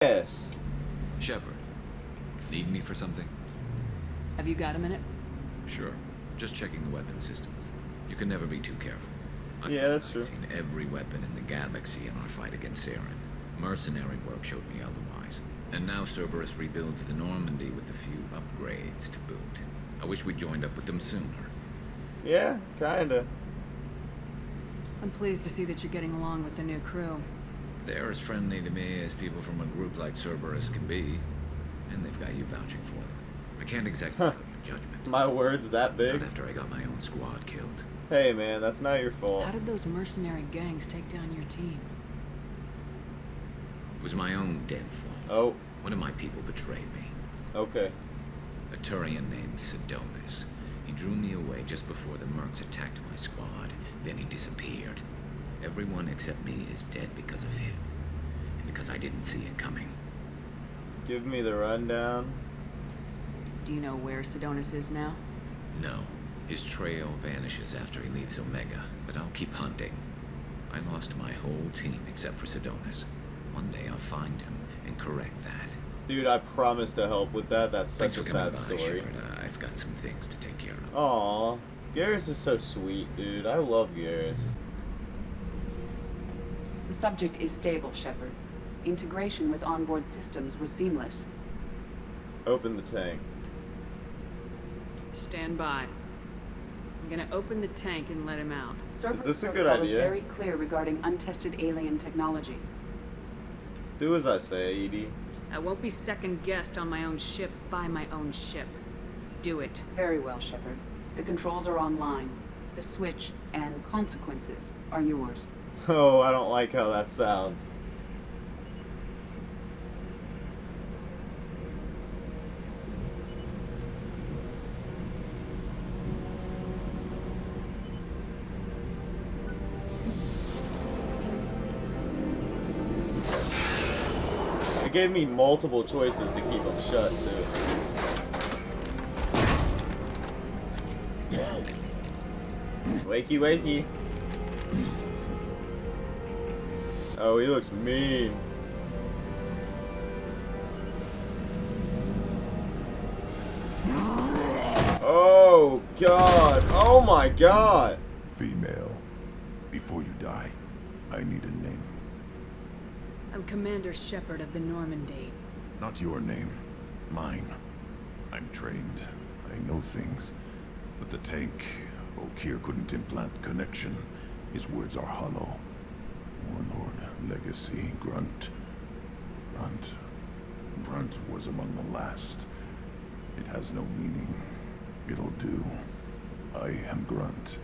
Yes. Shepard, need me for something? Have you got a minute? Sure. Just checking the weapon systems. You can never be too careful. Yeah, that's true. I've seen every weapon in the galaxy in our fight against Saren. Mercenary work showed me otherwise. And now Cerberus rebuilds the Normandy with a few upgrades to boot. I wish we'd joined up with them sooner. Yeah, kinda. I'm pleased to see that you're getting along with the new crew. They're as friendly to me as people from a group like Cerberus can be. And they've got you vouching for them. I can't exactly put your judgment. My word's that big? Not after I got my own squad killed. Hey man, that's not your fault. How did those mercenary gangs take down your team? It was my own damn fault. Oh, One of my people betrayed me. okay. A Turian named Sidonis. He drew me away just before the mercs attacked my squad. Then he disappeared. Everyone except me is dead because of him. And because I didn't see it coming. Give me the rundown. Do you know where Sidonis is now? No. His trail vanishes after he leaves Omega, but I'll keep hunting. I lost my whole team except for Sidonis. One day I'll find him and correct that. Dude, I promise to help with that. That's such Thanks a for coming sad by, story. Shepard. I've got some things to take care of. Aw, Garrus is so sweet, dude. I love Garrus. The subject is stable, Shepard. Integration with onboard systems was seamless. Open the tank. Stand by. I'm gonna open the tank and let him out. Cerberus this a good protocol is idea? very clear regarding untested alien technology. Do as I say, Edie. I won't be second-guessed on my own ship by my own ship. Do it. Very well, Shepard. The controls are online. The switch and consequences are yours. Oh, I don't like how that sounds. It gave me multiple choices to keep them shut, too. Wakey, wakey. Oh, he looks mean. Oh, God. Oh, my God. Female, before you die, I need a name. I'm Commander Shepard of the Normandy. Not your name, mine. I'm trained. I know things. But the tank, Okir couldn't implant connection. His words are hollow. Warlord, Legacy, Grunt. Grunt was among the last. It has no meaning. It'll do. I am Grunt.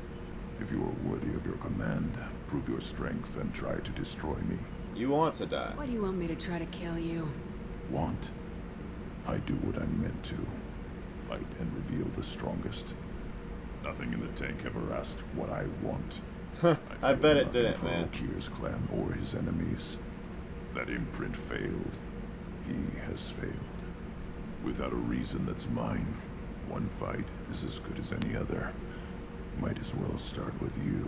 If you are worthy of your command, prove your strength and try to destroy me. You want to die. Why do you want me to try to kill you? Want? I do what I'm meant to. Fight and reveal the strongest. Nothing in the tank ever asked what I want. I feel bet it nothing didn't, for man. Okir's clan or his enemies. That imprint failed. He has failed. Without a reason that's mine. One fight is as good as any other. Might as well start with you.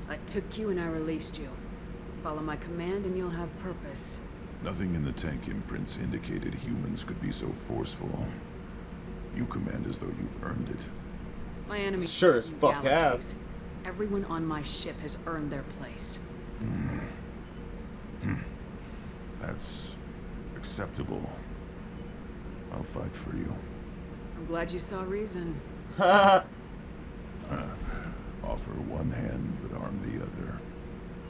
I took you and I released you. Follow my command and you'll have purpose. Nothing in the tank imprints indicated humans could be so forceful. You command as though you've earned it. My enemies Sure as in fuck galaxies. Everyone on my ship has earned their place. That's acceptable. I'll fight for you. I'm glad you saw reason. Offer one hand but arm the other.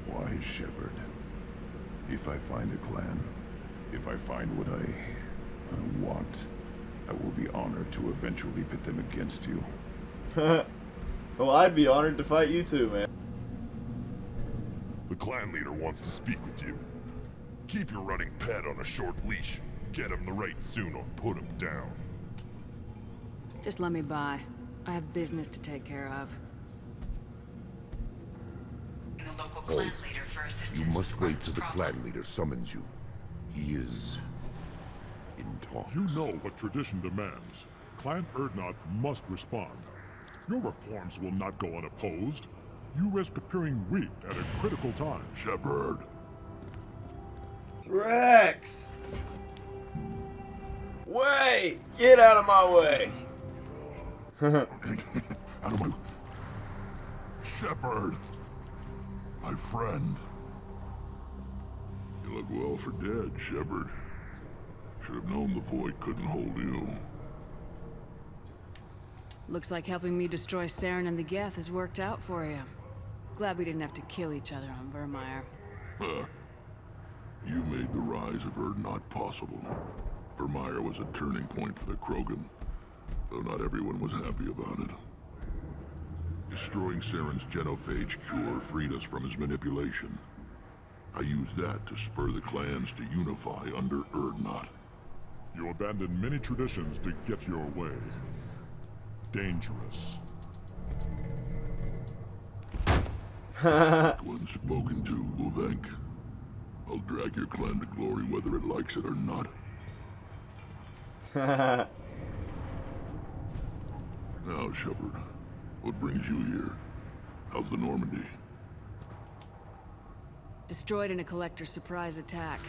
Wise Shepard. If I find a clan, if I find what I want, I will be honored to eventually pit them against you. Well, I'd be honored to fight you too, man. The clan leader wants to speak with you. Keep your running pet on a short leash. Get him the right soon or put him down. Just let me by. I have business to take care of. The local clan leader for You assistance must with wait Grunt's till the problem. clan leader summons you. He is in talks. You know what tradition demands. Clan Erdnot must respond. Your reforms will not go unopposed. You risk appearing weak at a critical time. Shepard, Rex! Wait! Get out of my way! Out of my... Shepard! My friend. You look well for dead, Shepard. Should have known the Void couldn't hold you. Looks like helping me destroy Saren and the Geth has worked out for you. Glad we didn't have to kill each other on Vermeer. You made the rise of Urdnot possible. Vermeer was a turning point for the Krogan, though not everyone was happy about it. Destroying Saren's genophage cure freed us from his manipulation. I used that to spur the clans to unify under Urdnot. You abandoned many traditions to get your way. Dangerous. When spoken to, Uvenk. I'll drag your clan to glory whether it likes it or not. Now, Shepard, what brings you here? How's the Normandy? Destroyed in a Collector surprise attack.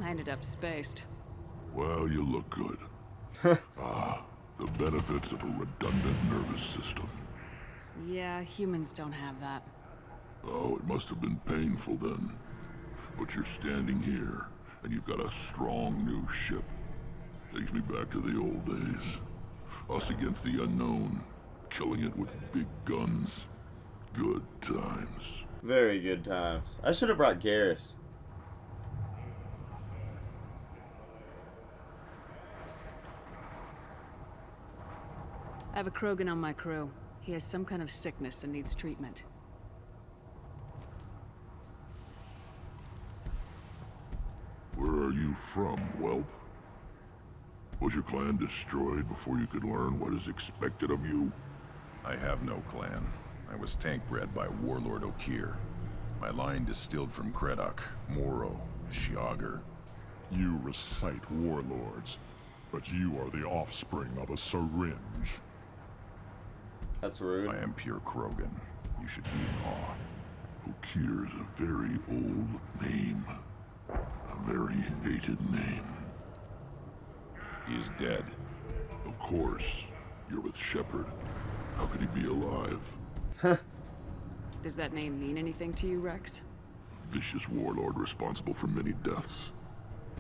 I ended up spaced. Well, you look good. The benefits of a redundant nervous system. Yeah, humans don't have that. Oh, it must have been painful then. But you're standing here, and you've got a strong new ship. Takes me back to the old days. Us against the unknown, killing it with big guns. Good times. Very good times. I should have brought Garrus. I have a Krogan on my crew. He has some kind of sickness and needs treatment. Where are you from, whelp? Was your clan destroyed before you could learn what is expected of you? I have no clan. I was tank bred by Warlord Okier. My line distilled from Kredok, Moro, Shiagar. You recite warlords, but you are the offspring of a syringe. That's rude. I am pure Krogan. You should be in awe. Okier is a very old name. A very hated name. He is dead. Of course. You're with Shepard. How could he be alive? Does that name mean anything to you, Rex? Vicious warlord responsible for many deaths,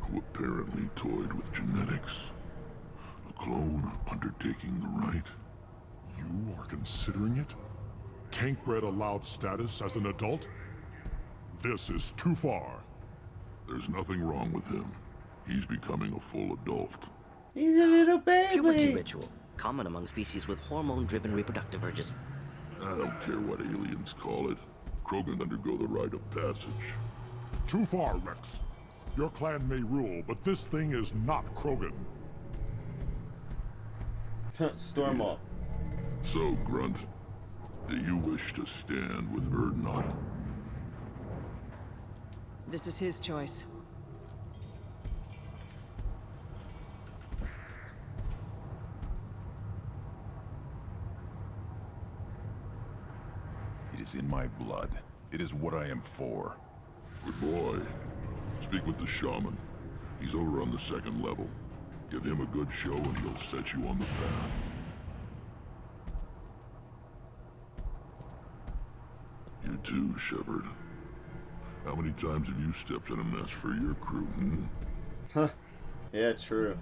who apparently toyed with genetics. A clone undertaking the right. You are considering it? Tank-bred allowed status as an adult? This is too far. There's nothing wrong with him. He's becoming a full adult. He's a little Puberty baby. ritual, common among species with hormone-driven reproductive urges. I don't care what aliens call it. Krogan undergo the rite of passage. Too far, Rex. Your clan may rule, but this thing is not Krogan. Storm off. So, Grunt, do you wish to stand with Urdnot? This is his choice. It is in my blood. It is what I am for. Good boy. Speak with the shaman. He's over on the second level. Give him a good show and he'll set you on the path. You too, Shepard. How many times have you stepped in a mess for your crew, Huh. Yeah, true.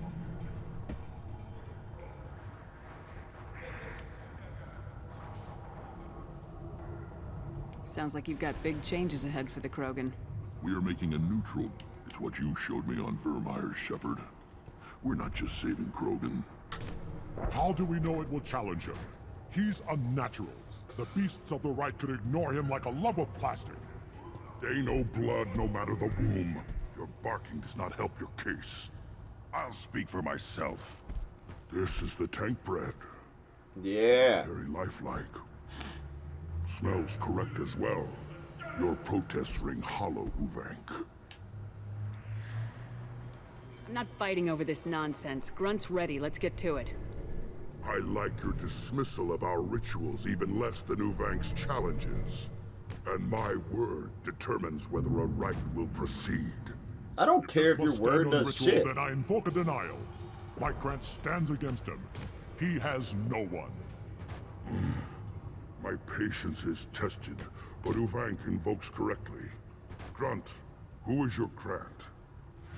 Sounds like you've got big changes ahead for the Krogan. We are making a neutral. It's what you showed me on Vermeer, Shepard. We're not just saving Krogan. How do we know it will challenge him? He's unnatural. The beasts of the right could ignore him like a lump of plastic. They know blood no matter the womb. Your barking does not help your case. I'll speak for myself. This is the tank bread. Yeah. Very lifelike. Smells correct as well. Your protests ring hollow, Uvenk. I'm not fighting over this nonsense. Grunt's ready. Let's get to it. I like your dismissal of our rituals even less than Uvenk's challenges. And my word determines whether a rite will proceed. I don't care if your This must word stand on does ritual, shit. Then I invoke a denial. My grant stands against him. He has no one. My patience is tested, but Uvank invokes correctly. Grunt, who is your grant?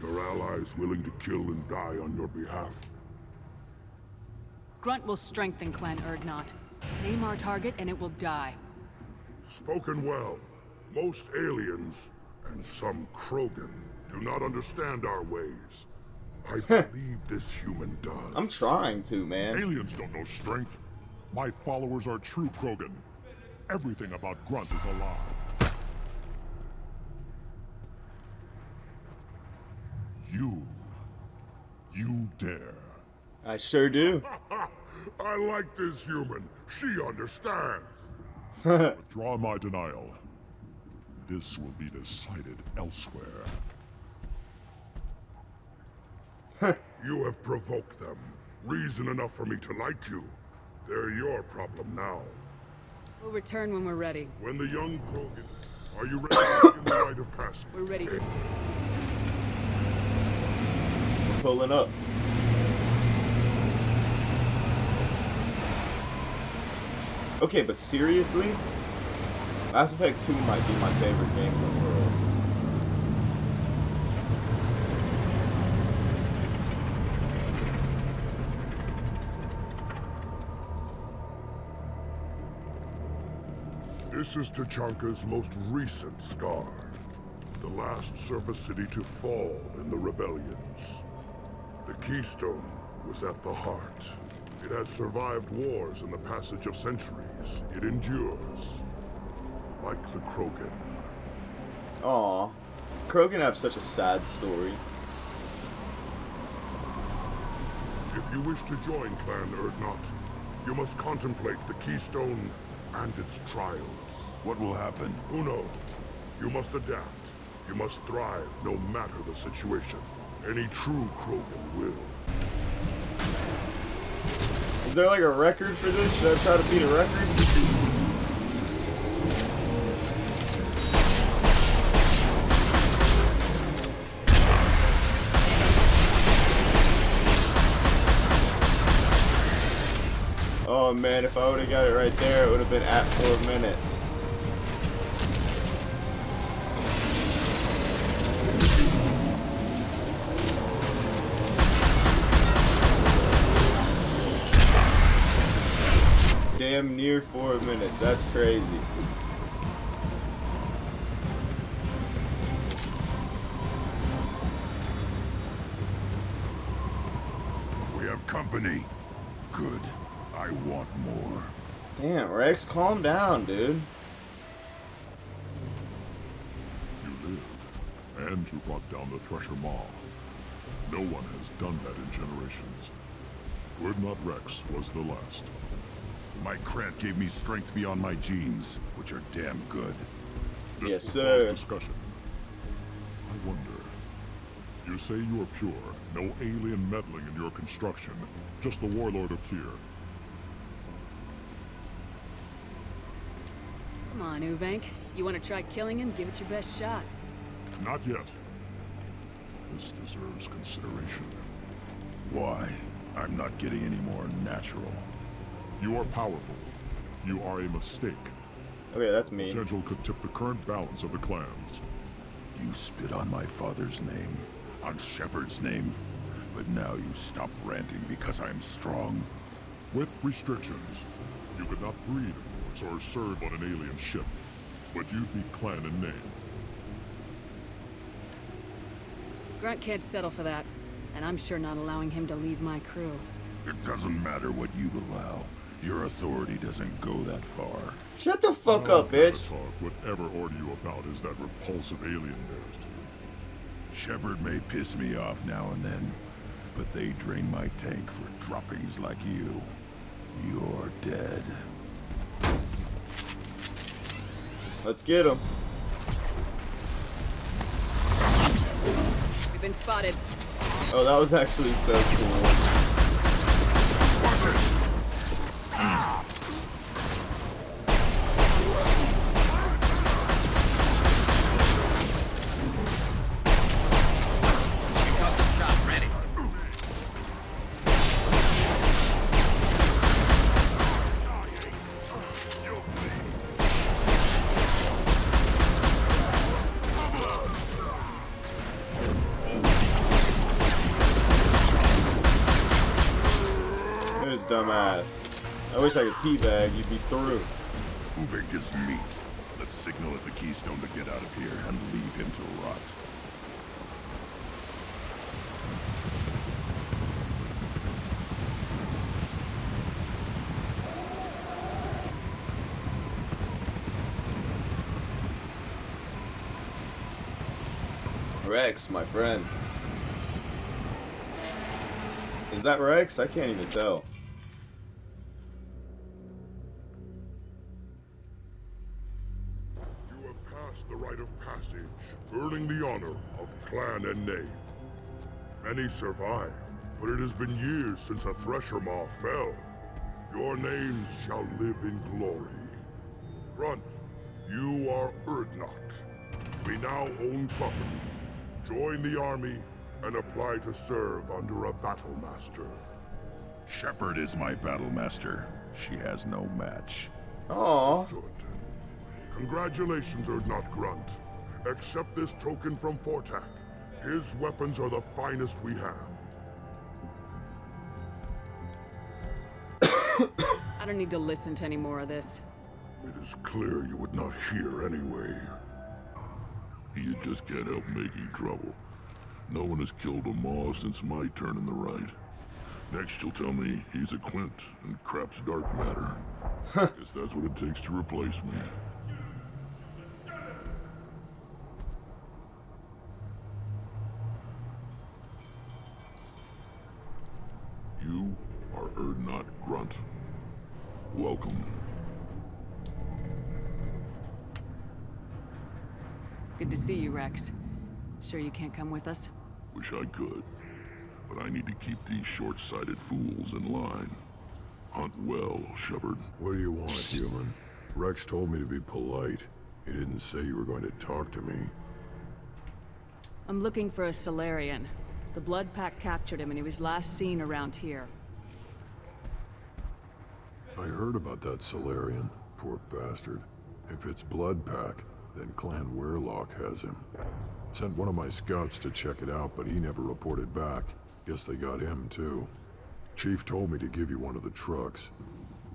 Your allies willing to kill and die on your behalf? Grunt will strengthen Clan Urdnot. Name our target and it will die. Spoken well. Most aliens, and some Krogan, do not understand our ways. I believe this human does. I'm trying to, man. Aliens don't know strength. My followers are true Krogan. Everything about Grunt is a lie. You dare. I sure do. I like this human. She understands. Withdraw my denial. This will be decided elsewhere. You have provoked them. Reason enough for me to like you. They're your problem now. We'll return when we're ready. When the young Krogan... Are you ready to begin the rite of passage? We're ready to... We're pulling up. Okay, but seriously? Mass Effect 2 might be my favorite game in the world. This is Tachanka's most recent scar. The last surface city to fall in the rebellions. The Keystone was at the heart. It has survived wars and the passage of centuries. It endures. Like the Krogan. Aw. Krogan have such a sad story. If you wish to join Clan Urdnot, you must contemplate the Keystone and its trials. What will happen? Who knows? You must adapt. You must thrive no matter the situation. Any true Krogan will. Is there like a record for this? Should I try to beat a record? Oh man, if I would have got it right there, it would have been at 4 minutes. Damn near 4 minutes. That's crazy. We have company. Good. I want more. Damn, Rex, calm down, dude. You live, and you brought down the Thresher Maw. No one has done that in generations. Urdnot Rex was the last. My Krant gave me strength beyond my genes, which are damn good. This Yes, will cause sir. discussion. I wonder. You say you are pure, no alien meddling in your construction, just the warlord of Tyr. Come on, Uvank. You want to try killing him? Give it your best shot. Not yet. This deserves consideration. Why? I'm not getting any more natural. You are powerful. You are a mistake. Okay, that's me. Potential could tip the current balance of the clans. You spit on my father's name, on Shepard's name, but now you stop ranting because I'm strong. With restrictions. You could not breed, of course, or serve on an alien ship. But you'd be clan in name. Grunt can't settle for that. And I'm sure not allowing him to leave my crew. It doesn't matter what you allow. Your authority doesn't go that far. Shut the fuck up, bitch. Talk. Whatever order you about is that repulsive alien nest. Shepard may piss me off now and then, but they drain my tank for droppings like you. You're dead. Let's get him. We've been spotted. Oh, that was actually so cool. dumbass. I wish I could teabag. You'd be through. Uvik is meat. Let's signal at the Keystone to get out of here and leave him to rot. Rex, my friend. Is that Rex? I can't even tell. You have passed the rite of passage, earning the honor of clan and name. Many survive, but it has been years since a Thresher Maw fell. Your names shall live in glory. Grunt, you are Urdnot. We now own property. Join the army and apply to serve under a battle master. Shepard is my battle master. She has no match. Aww. Understood. Congratulations, Urdnot Grunt. Accept this token from Fortak. His weapons are the finest we have. I don't need to listen to any more of this. It is clear you would not hear anyway. You just can't help making trouble. No one has killed a Maw since my turn in the right. Next you'll tell me he's a Quint and crap's dark matter. Guess that's what it takes to replace me. You are Urdnot Grunt. Welcome. Good to see you, Rex. Sure you can't come with us? Wish I could, but I need to keep these short-sighted fools in line. Hunt well, Shepard. What do you want, human? Rex told me to be polite. He didn't say you were going to talk to me. I'm looking for a Solarian. The Blood Pack captured him and he was last seen around here. I heard about that Solarian. Poor bastard. If it's Blood Pack, then Clan Weirlock has him. Sent one of my scouts to check it out, but he never reported back. Guess they got him, too. Chief told me to give you one of the trucks.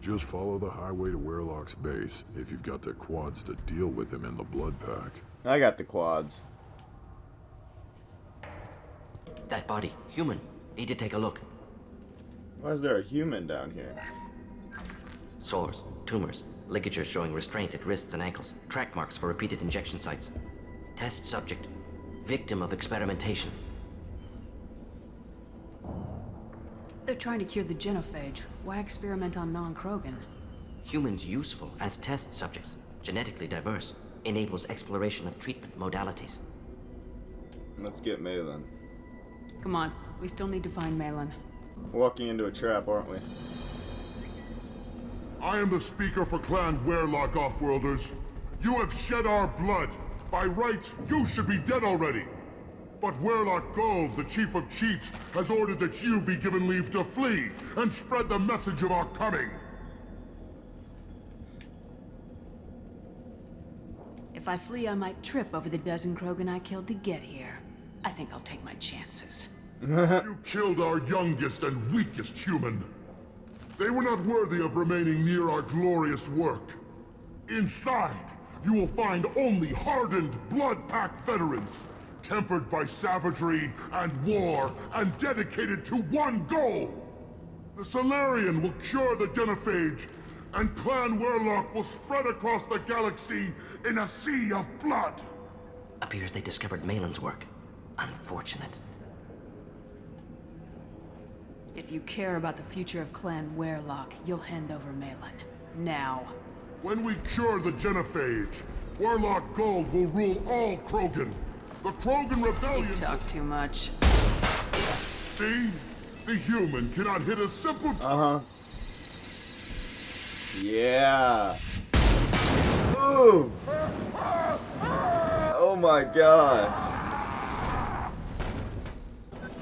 Just follow the highway to Weirlock's base if you've got the quads to deal with him in the Blood Pack. I got the quads. That body, human. Need to take a look. Why is there a human down here? Sores, tumors, ligatures showing restraint at wrists and ankles, track marks for repeated injection sites. Test subject, victim of experimentation. They're trying to cure the genophage. Why experiment on non-Krogan? Humans useful as test subjects, genetically diverse, enables exploration of treatment modalities. Let's get Malin. Come on, we still need to find Malin. Walking into a trap, aren't we? I am the speaker for Clan Weirlock, Offworlders. You have shed our blood. By rights, you should be dead already. But Weirlock Gold, the Chief of Chiefs, has ordered that you be given leave to flee and spread the message of our coming. If I flee, I might trip over the dozen Krogan I killed to get here. I think I'll take my chances. You killed our youngest and weakest human. They were not worthy of remaining near our glorious work. Inside, you will find only hardened Blood Pack veterans, tempered by savagery and war, and dedicated to one goal. The Solarian will cure the genophage, and Clan Weirlock will spread across the galaxy in a sea of blood. Appears they discovered Malin's work. Unfortunate. If you care about the future of Clan Weirlock, you'll hand over Malin. Now. When we cure the genophage, Weirlock Gold will rule all Krogan. The Krogan You Rebellion... talk too much. See? The human cannot hit a simple... Uh-huh. Yeah. Ooh. Oh my gosh.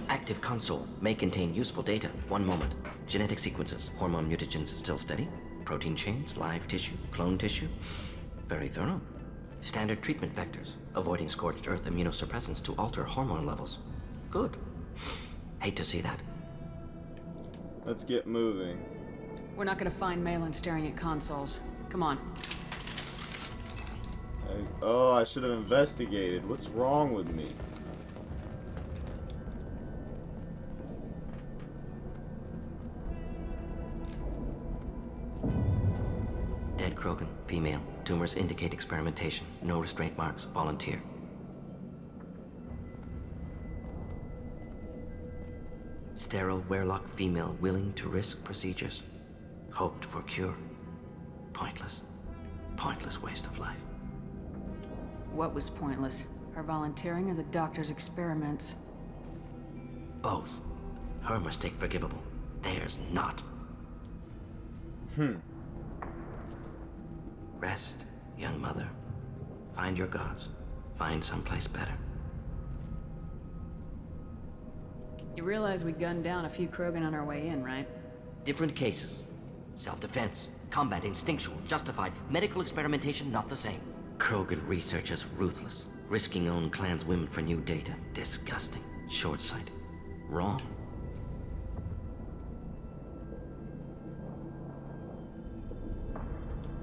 Active console may contain useful data. One moment. Genetic sequences, hormone mutagens still steady. Protein chains, live tissue, clone tissue. Very thorough. Standard treatment vectors, avoiding scorched earth immunosuppressants to alter hormone levels. Good. Hate to see that. Let's get moving. We're not gonna find Malin staring at consoles. Come on. Oh, I should have investigated. What's wrong with me? Dead Krogan, female. Tumors indicate experimentation. No restraint marks. Volunteer. Sterile Werelock female willing to risk procedures. Hoped for cure. Pointless. Pointless waste of life. What was pointless? Her volunteering or the doctor's experiments? Both. Her mistake forgivable. Theirs not. Rest, young mother. Find your gods. Find someplace better. You realize we gunned down a few Krogan on our way in, right? Different cases. Self-defense, combat instinctual, justified. Medical experimentation, not the same. Krogan researchers ruthless. Risking own clan's women for new data. Disgusting. Short-sighted. Wrong.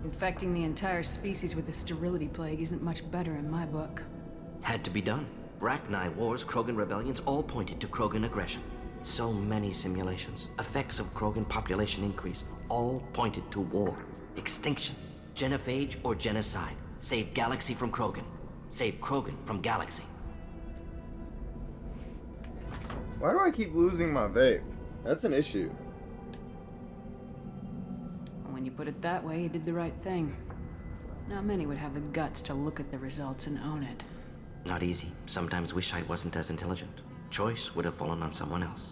Infecting the entire species with the sterility plague isn't much better in my book. Had to be done. Rachni wars, Krogan rebellions, all pointed to Krogan aggression. So many simulations. Effects of Krogan population increase, all pointed to war. Extinction. Genophage or genocide. Save galaxy from Krogan. Save Krogan from galaxy. Why do I keep losing my vape? That's an issue. When you put it that way, you did the right thing. Not many would have the guts to look at the results and own it. Not easy. Sometimes wish I wasn't as intelligent. Choice would have fallen on someone else.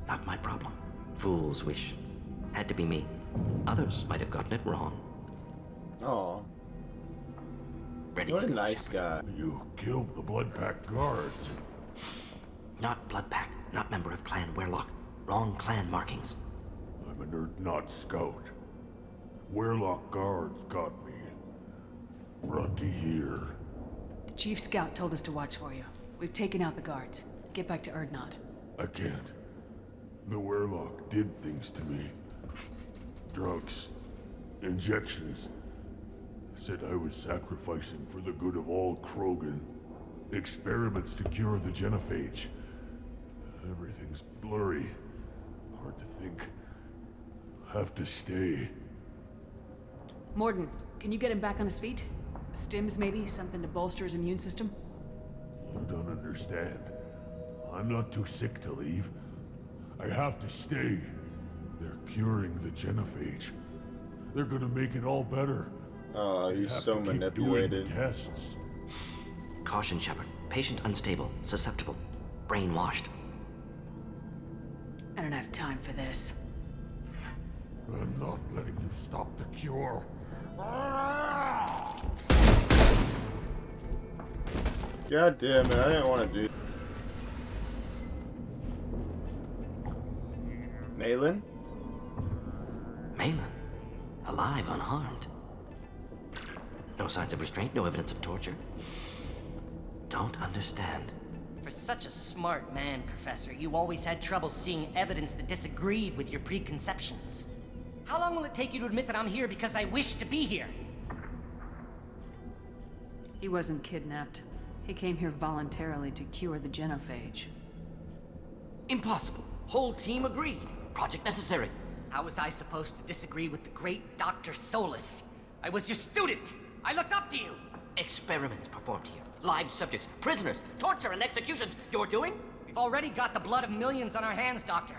Not my problem. Fool's wish. Had to be me. Others might have gotten it wrong. Aw. Ready What to a go, nice Shepard. guy. You killed the Bloodpack guards. Not Bloodpack. Not member of Clan Werelock. Wrong clan markings. I'm a nerd, not scout. Werelock guards got me. Brought me here. The Chief Scout told us to watch for you. We've taken out the guards. Get back to Erdnot. I can't. The Werelock did things to me. Drugs. Injections. Said I was sacrificing for the good of all Krogan. Experiments to cure the genophage. Everything's blurry. Hard to think. Have to stay. Morden, can you get him back on his feet? Stims, maybe? Something to bolster his immune system? You don't understand. I'm not too sick to leave. I have to stay. They're curing the genophage. They're gonna make it all better. Oh, he's Have so to keep manipulated. doing tests. Caution, Shepard. Patient unstable. Susceptible. Brainwashed. I don't have time for this. I'm not letting you stop the cure. God damn it, I didn't want to do. Malin? Malin. Alive, unharmed. No signs of restraint, no evidence of torture. Don't understand. For such a smart man, Professor, you always had trouble seeing evidence that disagreed with your preconceptions. How long will it take you to admit that I'm here because I wish to be here? He wasn't kidnapped. He came here voluntarily to cure the genophage. Impossible. Whole team agreed. Project necessary. How was I supposed to disagree with the great Dr. Solus? I was your student! I looked up to you! Experiments performed here. Live subjects, prisoners, torture and executions. You're doing? We've already got the blood of millions on our hands, Doctor.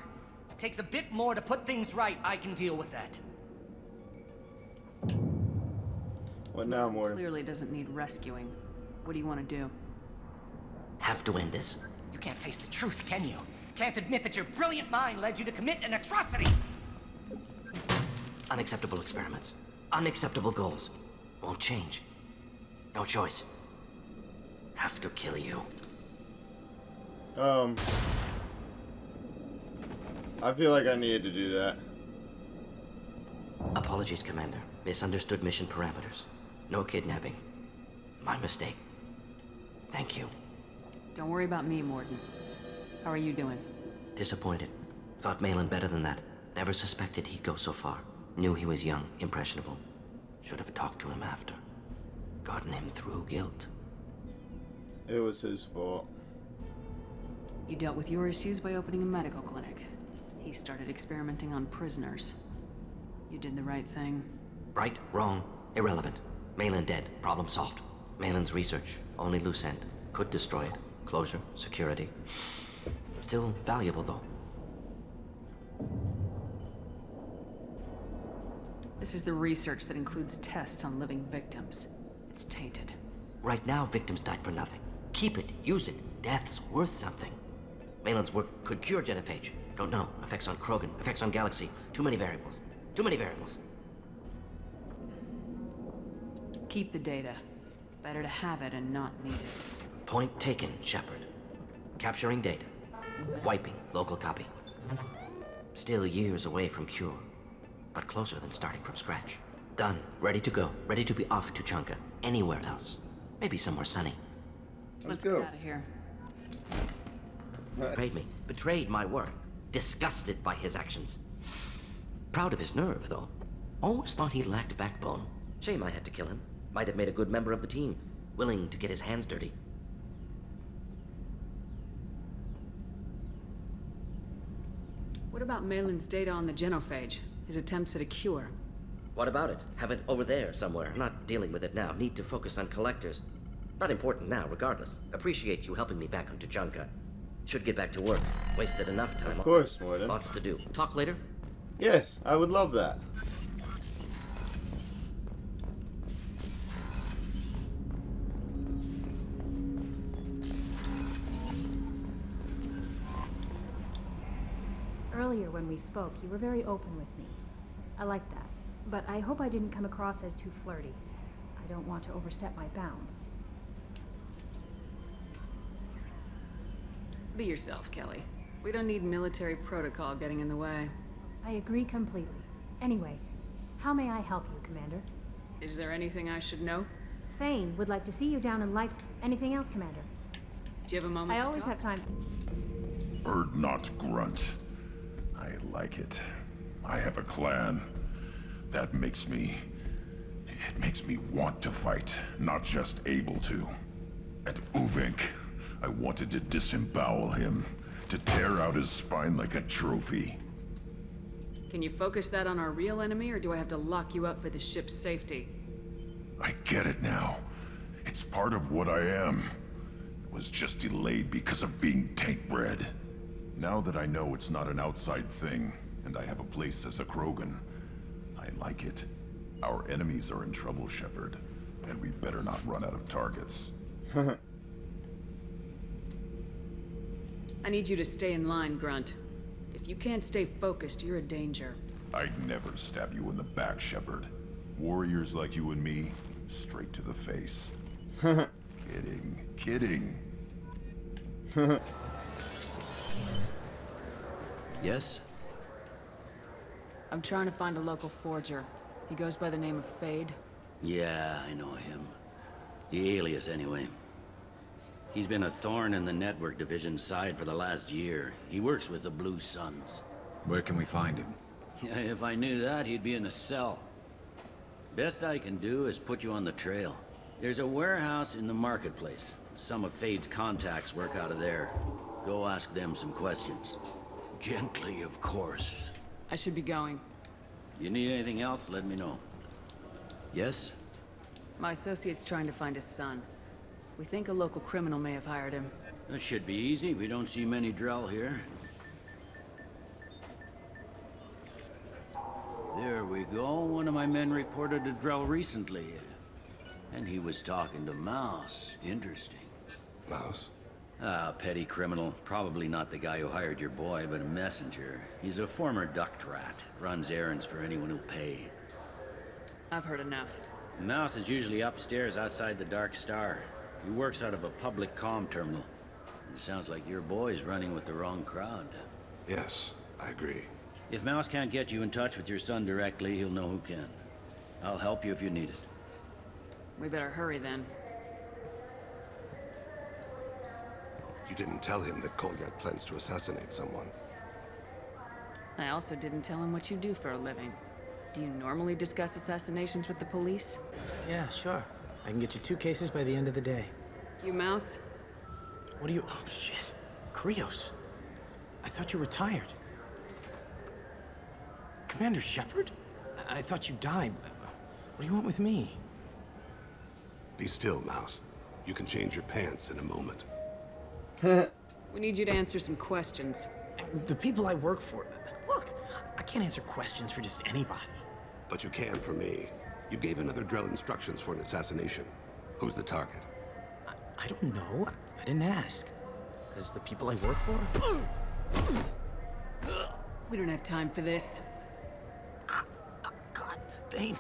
If it takes a bit more to put things right, I can deal with that. What now, Morden? Clearly doesn't need rescuing. What do you want to do? Have to end this. You can't face the truth, can you? Can't admit that your brilliant mind led you to commit an atrocity! Unacceptable experiments. Unacceptable goals. Won't change. No choice. Have to kill you. I feel like I needed to do that. Apologies, Commander. Misunderstood mission parameters. No kidnapping. My mistake. Thank you. Don't worry about me, Morden. How are you doing? Disappointed. Thought Malin better than that. Never suspected he'd go so far. Knew he was young, impressionable. Should have talked to him after. Gotten him through guilt. It was his fault. You dealt with your issues by opening a medical clinic. He started experimenting on prisoners. You did the right thing. Right, wrong, irrelevant. Malin dead, problem solved. Malin's research, only loose end. Could destroy it. Closure, security. Still valuable, though. This is the research that includes tests on living victims. It's tainted. Right now, victims died for nothing. Keep it, use it. Death's worth something. Malin's work could cure genophage. Don't know. Effects on Krogan, effects on Galaxy. Too many variables. Too many variables. Keep the data. Better to have it and not need it. Point taken, Shepard. Capturing data. Wiping local copy. Still years away from cure, but closer than starting from scratch. Done. Ready to go. Ready to be off to Chunka. Anywhere else. Maybe somewhere sunny. Let's go. get out of here. Betrayed me. Betrayed my work. Disgusted by his actions. Proud of his nerve, though. Always thought he lacked backbone. Shame I had to kill him. Might have made a good member of the team. Willing to get his hands dirty. What about Malin's data on the genophage? His attempts at a cure? What about it? Have it over there somewhere. Not dealing with it now. Need to focus on collectors. Not important now, regardless. Appreciate you helping me back on Tuchanka. Should get back to work. Wasted enough time. Of course, Morden. Lots to do. Talk later? Yes, I would love that. Earlier when we spoke, you were very open with me. I like that. But I hope I didn't come across as too flirty. I don't want to overstep my bounds. Be yourself, Kelly. We don't need military protocol getting in the way. I agree completely. Anyway, how may I help you, Commander? Is there anything I should know? Thane would like to see you down in Life's... Anything else, Commander? Do you have a moment I to always talk? have time. Bird not grunt. I like it. I have a clan. That makes me... It makes me want to fight, not just able to. And Uvink, I wanted to disembowel him, to tear out his spine like a trophy. Can you focus that on our real enemy, or do I have to lock you up for the ship's safety? I get it now. It's part of what I am. It was just delayed because of being tank-bred. Now that I know it's not an outside thing, and I have a place as a Krogan, I like it. Our enemies are in trouble, Shepard, and we better not run out of targets. I need you to stay in line, Grunt. If you can't stay focused, you're a danger. I'd never stab you in the back, Shepard. Warriors like you and me, straight to the face. Kidding, kidding. Yes? I'm trying to find a local forger. He goes by the name of Fade. Yeah, I know him. The alias, anyway. He's been a thorn in the network division's side for the last year. He works with the Blue Suns. Where can we find him? Yeah, if I knew that, he'd be in a cell. Best I can do is put you on the trail. There's a warehouse in the marketplace. Some of Fade's contacts work out of there. Go ask them some questions. Gently, of course. I should be going. You need anything else, let me know. Yes? My associate's trying to find his son. We think a local criminal may have hired him. That should be easy. We don't see many Drell here. There we go. One of my men reported a Drell recently. And he was talking to Mouse. Interesting. Mouse? Ah, petty criminal. Probably not the guy who hired your boy, but a messenger. He's a former duct rat. Runs errands for anyone who'll pay. I've heard enough. Mouse is usually upstairs outside the Dark Star. He works out of a public comm terminal. It sounds like your boy's running with the wrong crowd. Yes, I agree. If Mouse can't get you in touch with your son directly, he'll know who can. I'll help you if you need it. We better hurry then. You didn't tell him that Kolyak plans to assassinate someone. I also didn't tell him what you do for a living. Do you normally discuss assassinations with the police? Yeah, sure. I can get you 2 cases by the end of the day. You Mouse? What are you... Oh, shit. Krios. I thought you were retired. Commander Shepard? I thought you died. What do you want with me? Be still, Mouse. You can change your pants in a moment. We need you to answer some questions. The people I work for... Look, I can't answer questions for just anybody. But you can for me. You gave another Drell instructions for an assassination. Who's the target? I don't know. I didn't ask. Because the people I work for... We don't have time for this. God, Dane,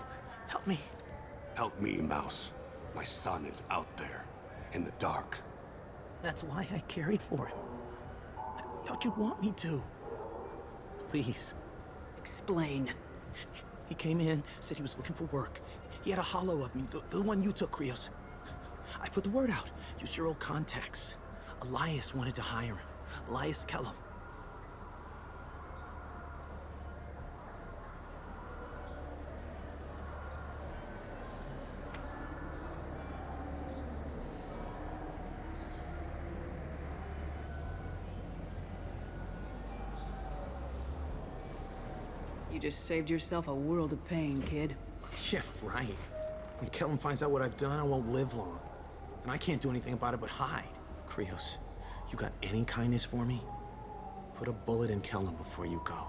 help me. Help me, Mouse. My son is out there, in the dark. That's why I carried for him. I thought you'd want me to. Please. Explain. He came in, said he was looking for work. He had a hollow of me, the one you took, Krios. I put the word out. Use your old contacts. Elias wanted to hire him. Elias Kellum. You just saved yourself a world of pain, kid. Yeah, right. When Kellum finds out what I've done, I won't live long. And I can't do anything about it but hide. Krios, you got any kindness for me? Put a bullet in Kellum before you go.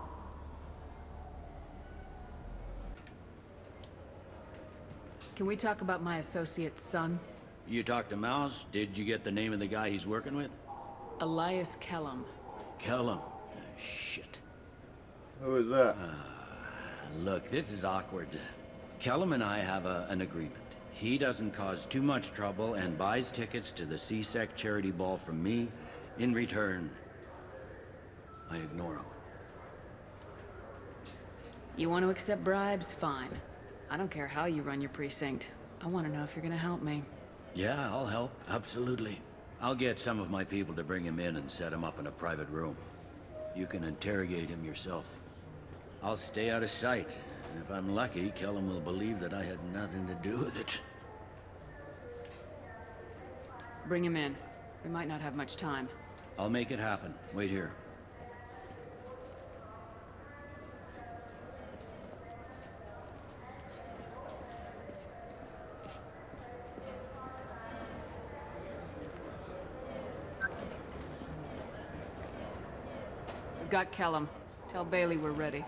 Can we talk about my associate's son? You talked to Mouse? Did you get the name of the guy he's working with? Elias Kellum. Kellum. Shit. Who is that? Look, this is awkward. Kellum and I have an agreement. He doesn't cause too much trouble and buys tickets to the C-Sec charity ball from me. In return, I ignore him. You want to accept bribes? Fine. I don't care how you run your precinct. I want to know if you're gonna help me. Yeah, I'll help. Absolutely. I'll get some of my people to bring him in and set him up in a private room. You can interrogate him yourself. I'll stay out of sight. And if I'm lucky, Kellum will believe that I had nothing to do with it. Bring him in. We might not have much time. I'll make it happen. Wait here. We've got Kellum. Tell Bailey we're ready.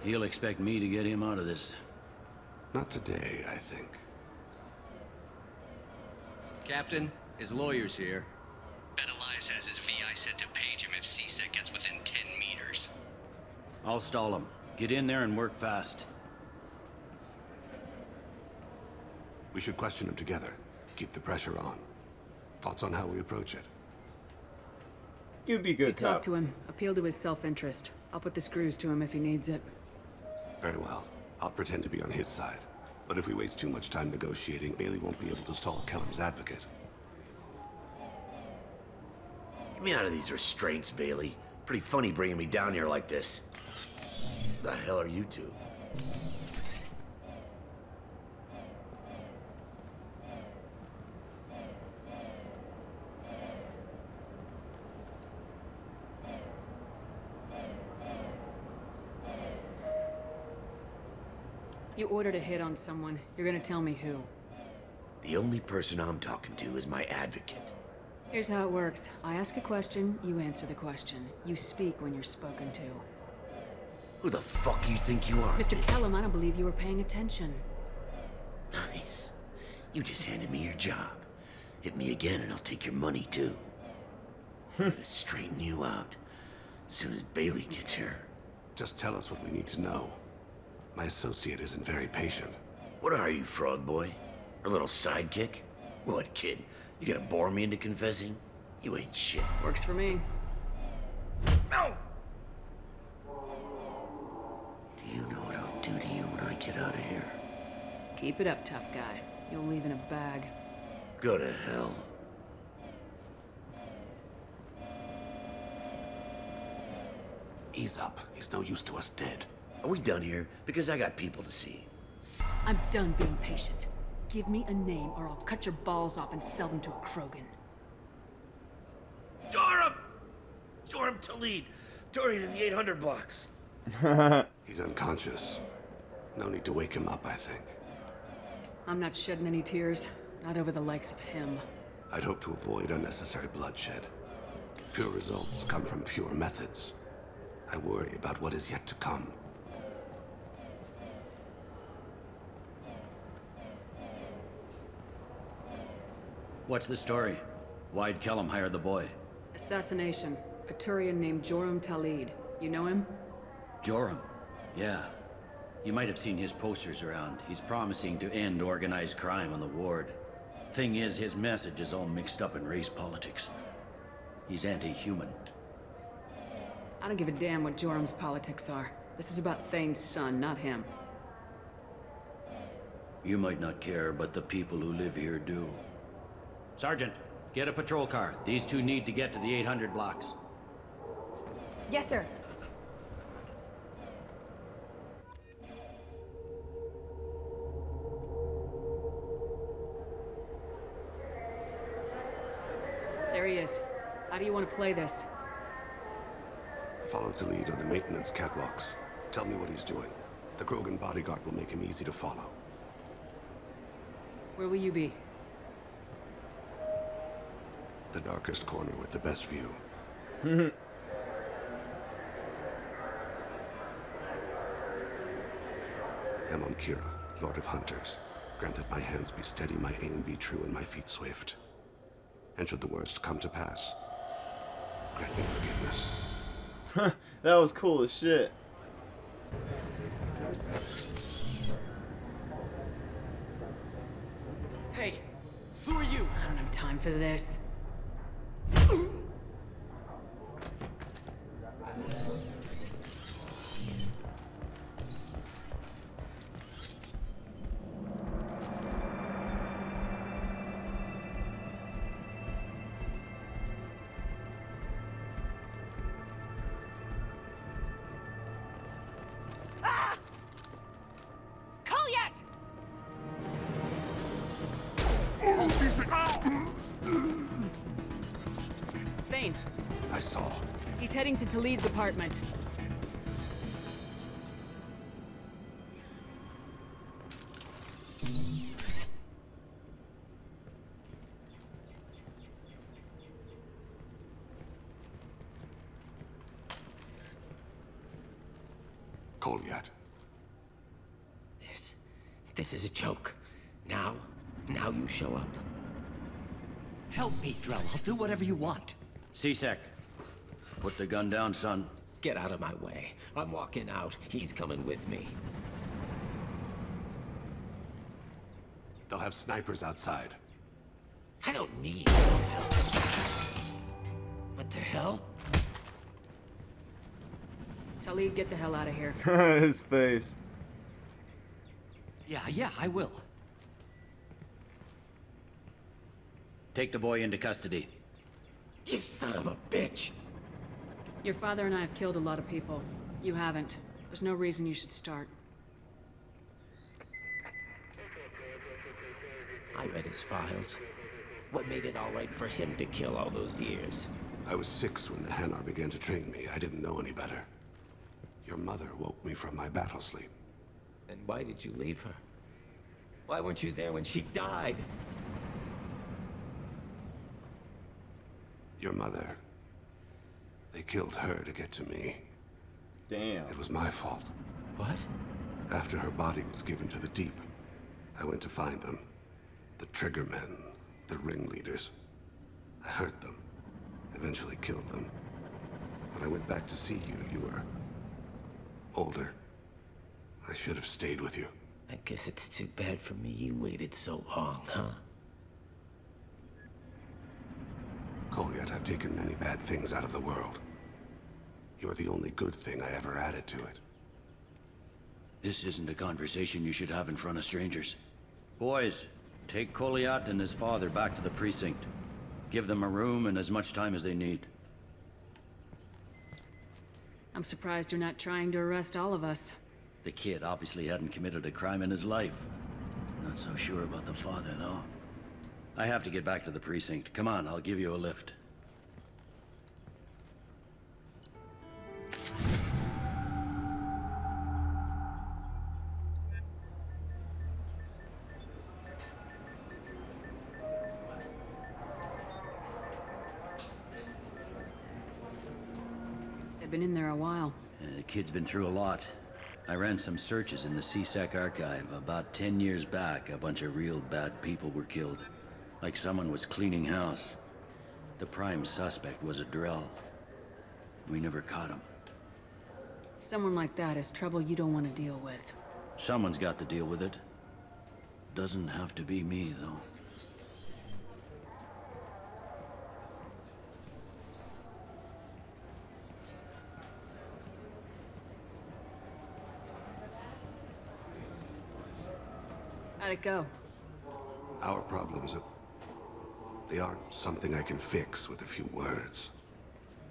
He'll expect me to get him out of this. Not today, I think. Captain, his lawyer's here. Bet Elias has his VI set to page him if C-Sec gets within 10 meters. I'll stall him. Get in there and work fast. We should question him together. Keep the pressure on. Thoughts on how we approach it? You'd be good, You talk to him. Appeal to his self-interest. I'll put the screws to him if he needs it. Very well. I'll pretend to be on his side. But if we waste too much time negotiating, Bailey won't be able to stall Kellum's advocate. Get me out of these restraints, Bailey. Pretty funny bringing me down here like this. The hell are you two? You ordered a hit on someone. You're gonna tell me who. The only person I'm talking to is my advocate. Here's how it works. I ask a question, you answer the question. You speak when you're spoken to. Who the fuck you think you are? Mr. Kellum, I don't believe you were paying attention. Nice. You just handed me your job. Hit me again and I'll take your money too. I'm gonna straighten you out as soon as Bailey gets here. Just tell us what we need to know. My associate isn't very patient. What are you, frog boy? Our little sidekick? What, kid? You gonna bore me into confessing? You ain't shit. Works for me. No! Do you know what I'll do to you when I get out of here? Keep it up, tough guy. You'll leave in a bag. Go to hell. Ease up. He's no use to us dead. Are we done here? Because I got people to see. I'm done being patient. Give me a name or I'll cut your balls off and sell them to a Krogan. Joram! Joram Talid! Dorian in the 800 blocks. He's unconscious. No need to wake him up, I think. I'm not shedding any tears. Not over the likes of him. I'd hope to avoid unnecessary bloodshed. Pure results come from pure methods. I worry about what is yet to come. What's the story? Why'd Kellum hire the boy? Assassination. A Turian named Joram Talid. You know him? Joram? Yeah. You might have seen his posters around. He's promising to end organized crime on the ward. Thing is, his message is all mixed up in race politics. He's anti-human. I don't give a damn what Joram's politics are. This is about Thane's son, not him. You might not care, but the people who live here do. Sergeant, get a patrol car. These two need to get to the 800 blocks. Yes, sir. There he is. How do you want to play this? Follow Talid on the maintenance catwalks. Tell me what he's doing. The Krogan bodyguard will make him easy to follow. Where will you be? The darkest corner with the best view. Amon Kira, Lord of Hunters. Grant that my hands be steady, my aim be true, and my feet swift. And should the worst come to pass, grant me forgiveness. That was cool as shit. Hey, who are you? I don't have time for this. Thane. I saw. He's heading to Talid's apartment. Kolyat. This is a joke. Now you show up. Help me, Drell. I'll do whatever you want. C-Sec, put the gun down, son. Get out of my way. I'm walking out. He's coming with me. They'll have snipers outside. I don't need your help. What the hell? Talid, get the hell out of here. His face. Yeah, I will. Take the boy into custody. You son of a bitch! Your father and I have killed a lot of people. You haven't. There's no reason you should start. I read his files. What made it all right for him to kill all those years? I was 6 when the Hanar began to train me. I didn't know any better. Your mother woke me from my battle sleep. Then why did you leave her? Why weren't you there when she died? Your mother. They killed her to get to me. Damn. It was my fault. What? After her body was given to the deep, I went to find them. The Triggermen, the ringleaders. I hurt them. Eventually killed them. When I went back to see you, you were older. I should have stayed with you. I guess it's too bad for me you waited so long, huh? Kolyat, I've taken many bad things out of the world. You're the only good thing I ever added to it. This isn't a conversation you should have in front of strangers. Boys, take Kolyat and his father back to the precinct. Give them a room and as much time as they need. I'm surprised you're not trying to arrest all of us. The kid obviously hadn't committed a crime in his life. Not so sure about the father, though. I have to get back to the precinct. Come on, I'll give you a lift. They've been in there a while. The kid's been through a lot. I ran some searches in the CSEC archive. About 10 years back, a bunch of real bad people were killed. Like someone was cleaning house. The prime suspect was a Drell. We never caught him. Someone like that is trouble you don't want to deal with. Someone's got to deal with it. Doesn't have to be me, though. How'd it go? Our problems they aren't something I can fix with a few words.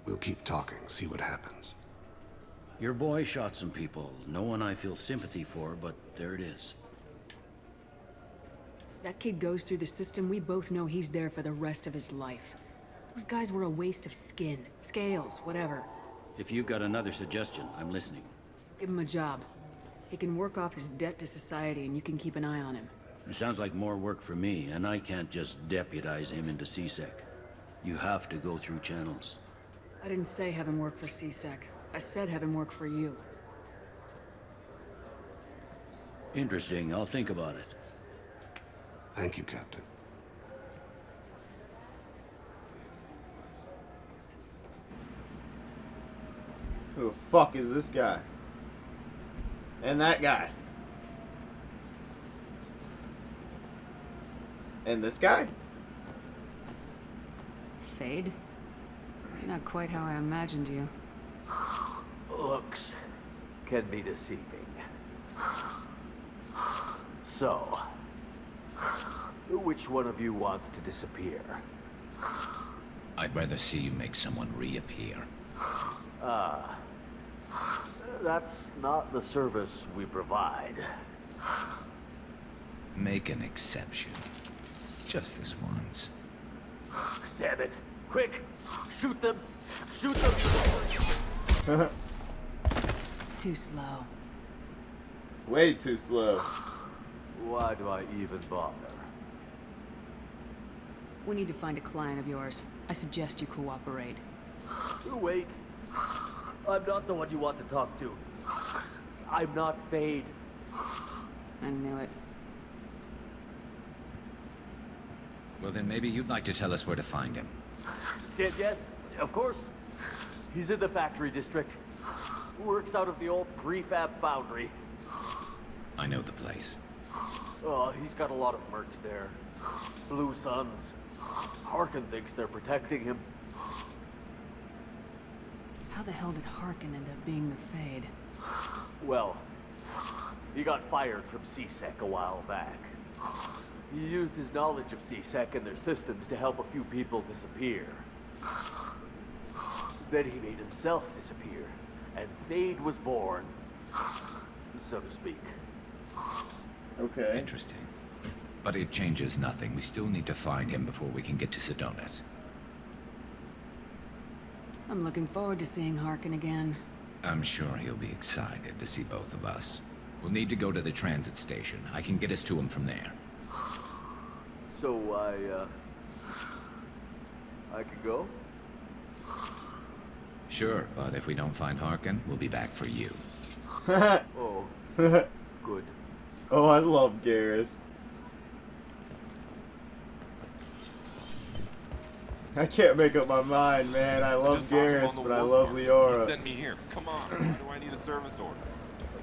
We'll keep talking, see what happens. Your boy shot some people. No one I feel sympathy for, but there it is. That kid goes through the system, we both know he's there for the rest of his life. Those guys were a waste of skin, scales, whatever. If you've got another suggestion, I'm listening. Give him a job. He can work off his debt to society and you can keep an eye on him. It sounds like more work for me, and I can't just deputize him into CSEC. You have to go through channels. I didn't say have him work for CSEC. I said have him work for you. Interesting. I'll think about it. Thank you, Captain. Who the fuck is this guy? And that guy? And this guy? Fade? You're not quite how I imagined you. Looks can be deceiving. So, which one of you wants to disappear? I'd rather see you make someone reappear. That's not the service we provide. Make an exception. Just this once. Damn it. Quick! Shoot them! Shoot them! Too slow. Way too slow. Why do I even bother? We need to find a client of yours. I suggest you cooperate. Wait. I'm not the one you want to talk to. I'm not Fade. I knew it. Well, then maybe you'd like to tell us where to find him. Yes, of course. He's in the factory district. Works out of the old prefab foundry. I know the place. Oh, he's got a lot of mercs there. Blue Suns. Harkin thinks they're protecting him. How the hell did Harkin end up being the Fade? Well, he got fired from CSEC a while back. He used his knowledge of CSEC and their systems to help a few people disappear. Then he made himself disappear, and Fade was born, so to speak. Okay. Interesting. But it changes nothing. We still need to find him before we can get to Sedonis. I'm looking forward to seeing Harkin again. I'm sure he'll be excited to see both of us. We'll need to go to the transit station. I can get us to him from there. So I could go? Sure, but if we don't find Harkin, we'll be back for you. Oh, good. Oh, I love Garrus. I can't make up my mind, man. I love Garrus, but I love Leora. Send me here. Come on. Why do I need a service order?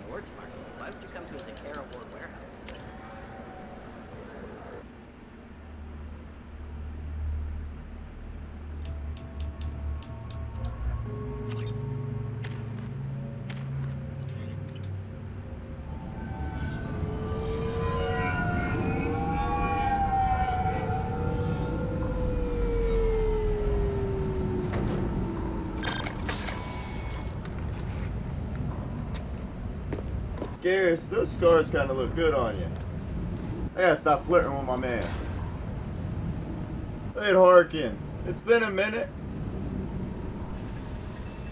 Rewards market. Why would you come to a Zakara War warehouse? Garrus, those scars kind of look good on you. I gotta stop flirting with my man. Hey, Harkin. It's been a minute.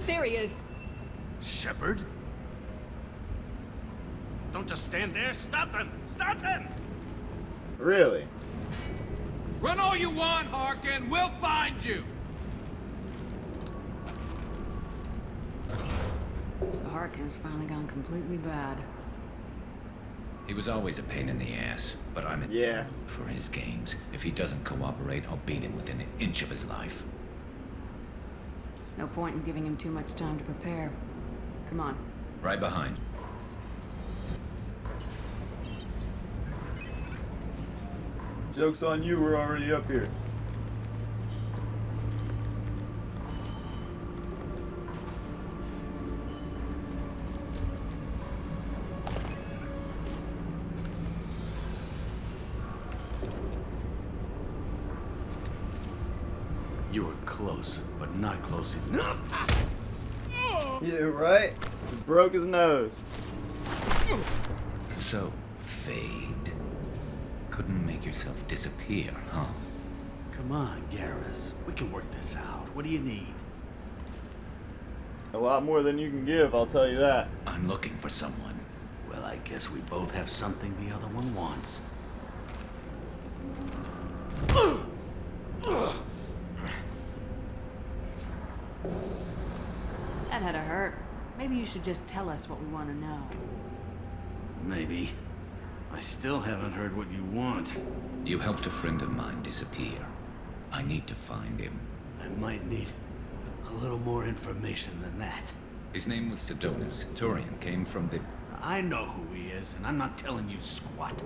There he is. Shepard? Don't just stand there. Stop them! Stop them! Really? Run all you want, Harkin. We'll find you. So Harkin's finally gone completely bad. He was always a pain in the ass, but I'm in for his games. If he doesn't cooperate, I'll beat him within an inch of his life. No point in giving him too much time to prepare. Come on. Right behind. Joke's on you, we're already up here. You were close, but not close enough. Yeah, right? He broke his nose. So, Fade. Couldn't make yourself disappear, huh? Come on, Garrus. We can work this out. What do you need? A lot more than you can give, I'll tell you that. I'm looking for someone. Well, I guess we both have something the other one wants. That had to hurt. Maybe you should just tell us what we want to know. Maybe. I still haven't heard what you want. You helped a friend of mine disappear. I need to find him. I might need a little more information than that. His name was Sidonis. Turian came from the... I know who he is, and I'm not telling you squat.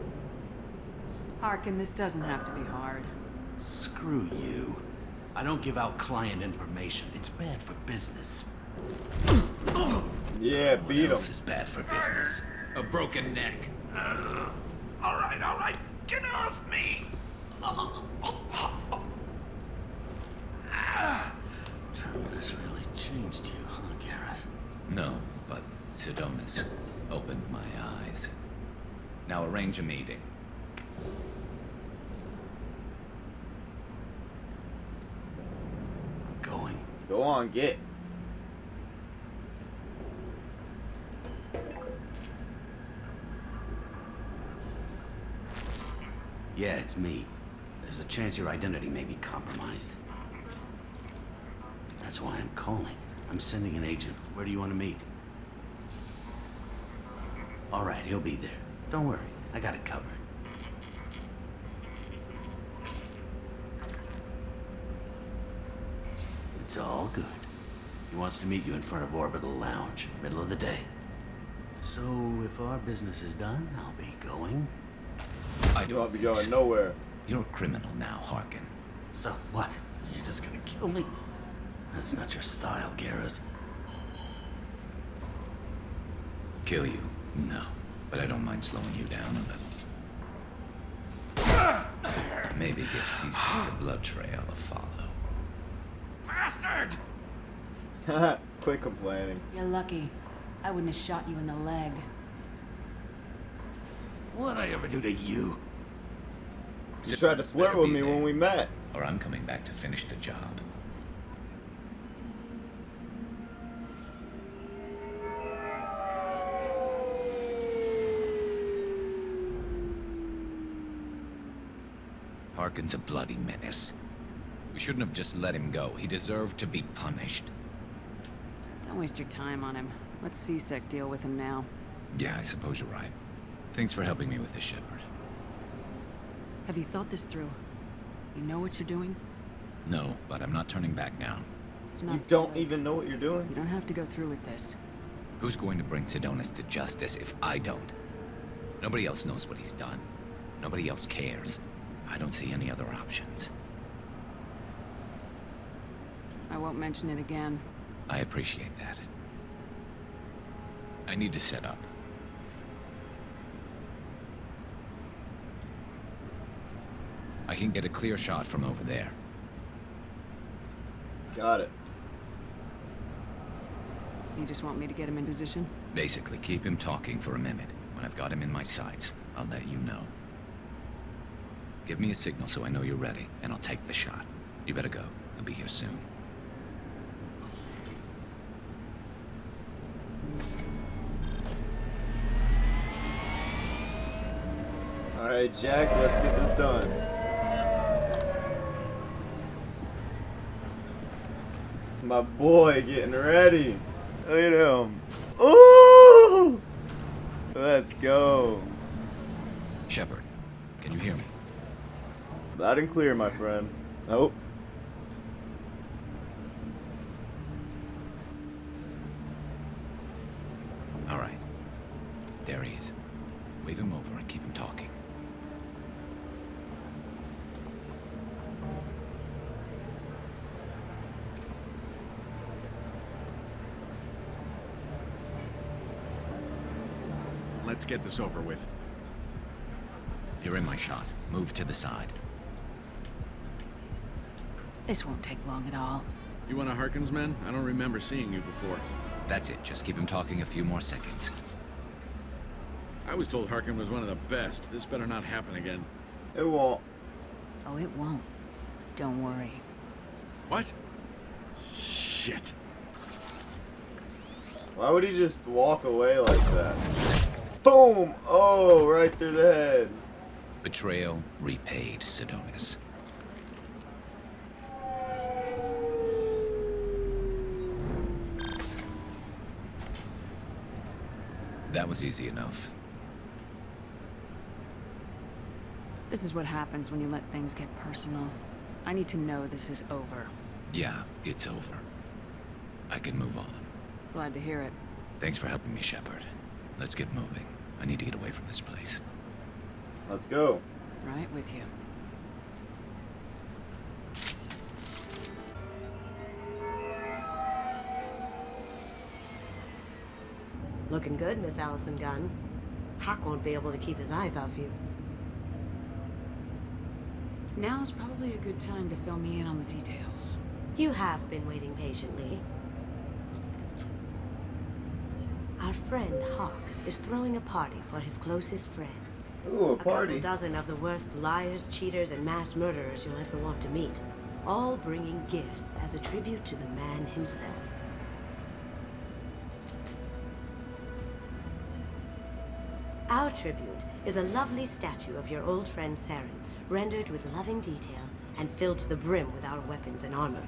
Harkin, this doesn't have to be hard. Screw you. I don't give out client information. It's bad for business. Yeah, beat him. What else is bad for business? A broken neck. All right. Get off me! Terminus really changed you, huh, Garrus? No, but Sidonis opened my eyes. Now arrange a meeting. Going. Go on, get. Yeah, it's me. There's a chance your identity may be compromised. That's why I'm calling. I'm sending an agent. Where do you want to meet? All right, he'll be there. Don't worry, I got it covered. It's all good. He wants to meet you in front of Orbital Lounge, middle of the day. So, if our business is done, I'll be going. You won't be going nowhere. You're a criminal now, Harkin. So, what? You're just gonna kill me? That's not your style, Garrus. Kill you? No. But I don't mind slowing you down a little. Maybe give Cece the blood trail a follow. Bastard! Quit complaining. You're lucky. I wouldn't have shot you in the leg. What'd I ever do to you? You tried to flirt with me when we met. Or I'm coming back to finish the job. Harkin's a bloody menace. We shouldn't have just let him go. He deserved to be punished. Don't waste your time on him. Let C-Sec deal with him now. Yeah, I suppose you're right. Thanks for helping me with this, Shepard. Have you thought this through? You know what you're doing? No, but I'm not turning back now. It's not You don't even know what you're doing? You don't have to go through with this. Who's going to bring Sidonis to justice if I don't? Nobody else knows what he's done. Nobody else cares. I don't see any other options. I won't mention it again. I appreciate that. I need to set up. I can get a clear shot from over there. Got it. You just want me to get him in position? Basically, keep him talking for a minute. When I've got him in my sights, I'll let you know. Give me a signal so I know you're ready, and I'll take the shot. You better go. I'll be here soon. Alright, Jack, let's get this done. My boy getting ready. Look at him. Ooh! Let's go. Shepard, can you hear me? Loud and clear, my friend. Nope. Alright. There he is. Wave him over and keep him talking. Let's get this over with. You're in my shot. Move to the side. This won't take long at all. You one of Harkin's men? I don't remember seeing you before. That's it. Just keep him talking a few more seconds. I was told Harkin was one of the best. This better not happen again. It won't. Oh, it won't. Don't worry. What? Shit. Why would he just walk away like that? Boom! Oh, right through the head. Betrayal repaid, Sidonis. That was easy enough. This is what happens when you let things get personal. I need to know this is over. Yeah, it's over. I can move on. Glad to hear it. Thanks for helping me, Shepard. Let's get moving. I need to get away from this place. Let's go. Right with you. Looking good, Miss Allison Gunn. Hawk won't be able to keep his eyes off you. Now's probably a good time to fill me in on the details. You have been waiting patiently. Our friend Hawk is throwing a party for his closest friends. Ooh, a party. A couple dozen of the worst liars, cheaters, and mass murderers you'll ever want to meet. All bringing gifts as a tribute to the man himself. Our tribute is a lovely statue of your old friend Saren, rendered with loving detail and filled to the brim with our weapons and armor.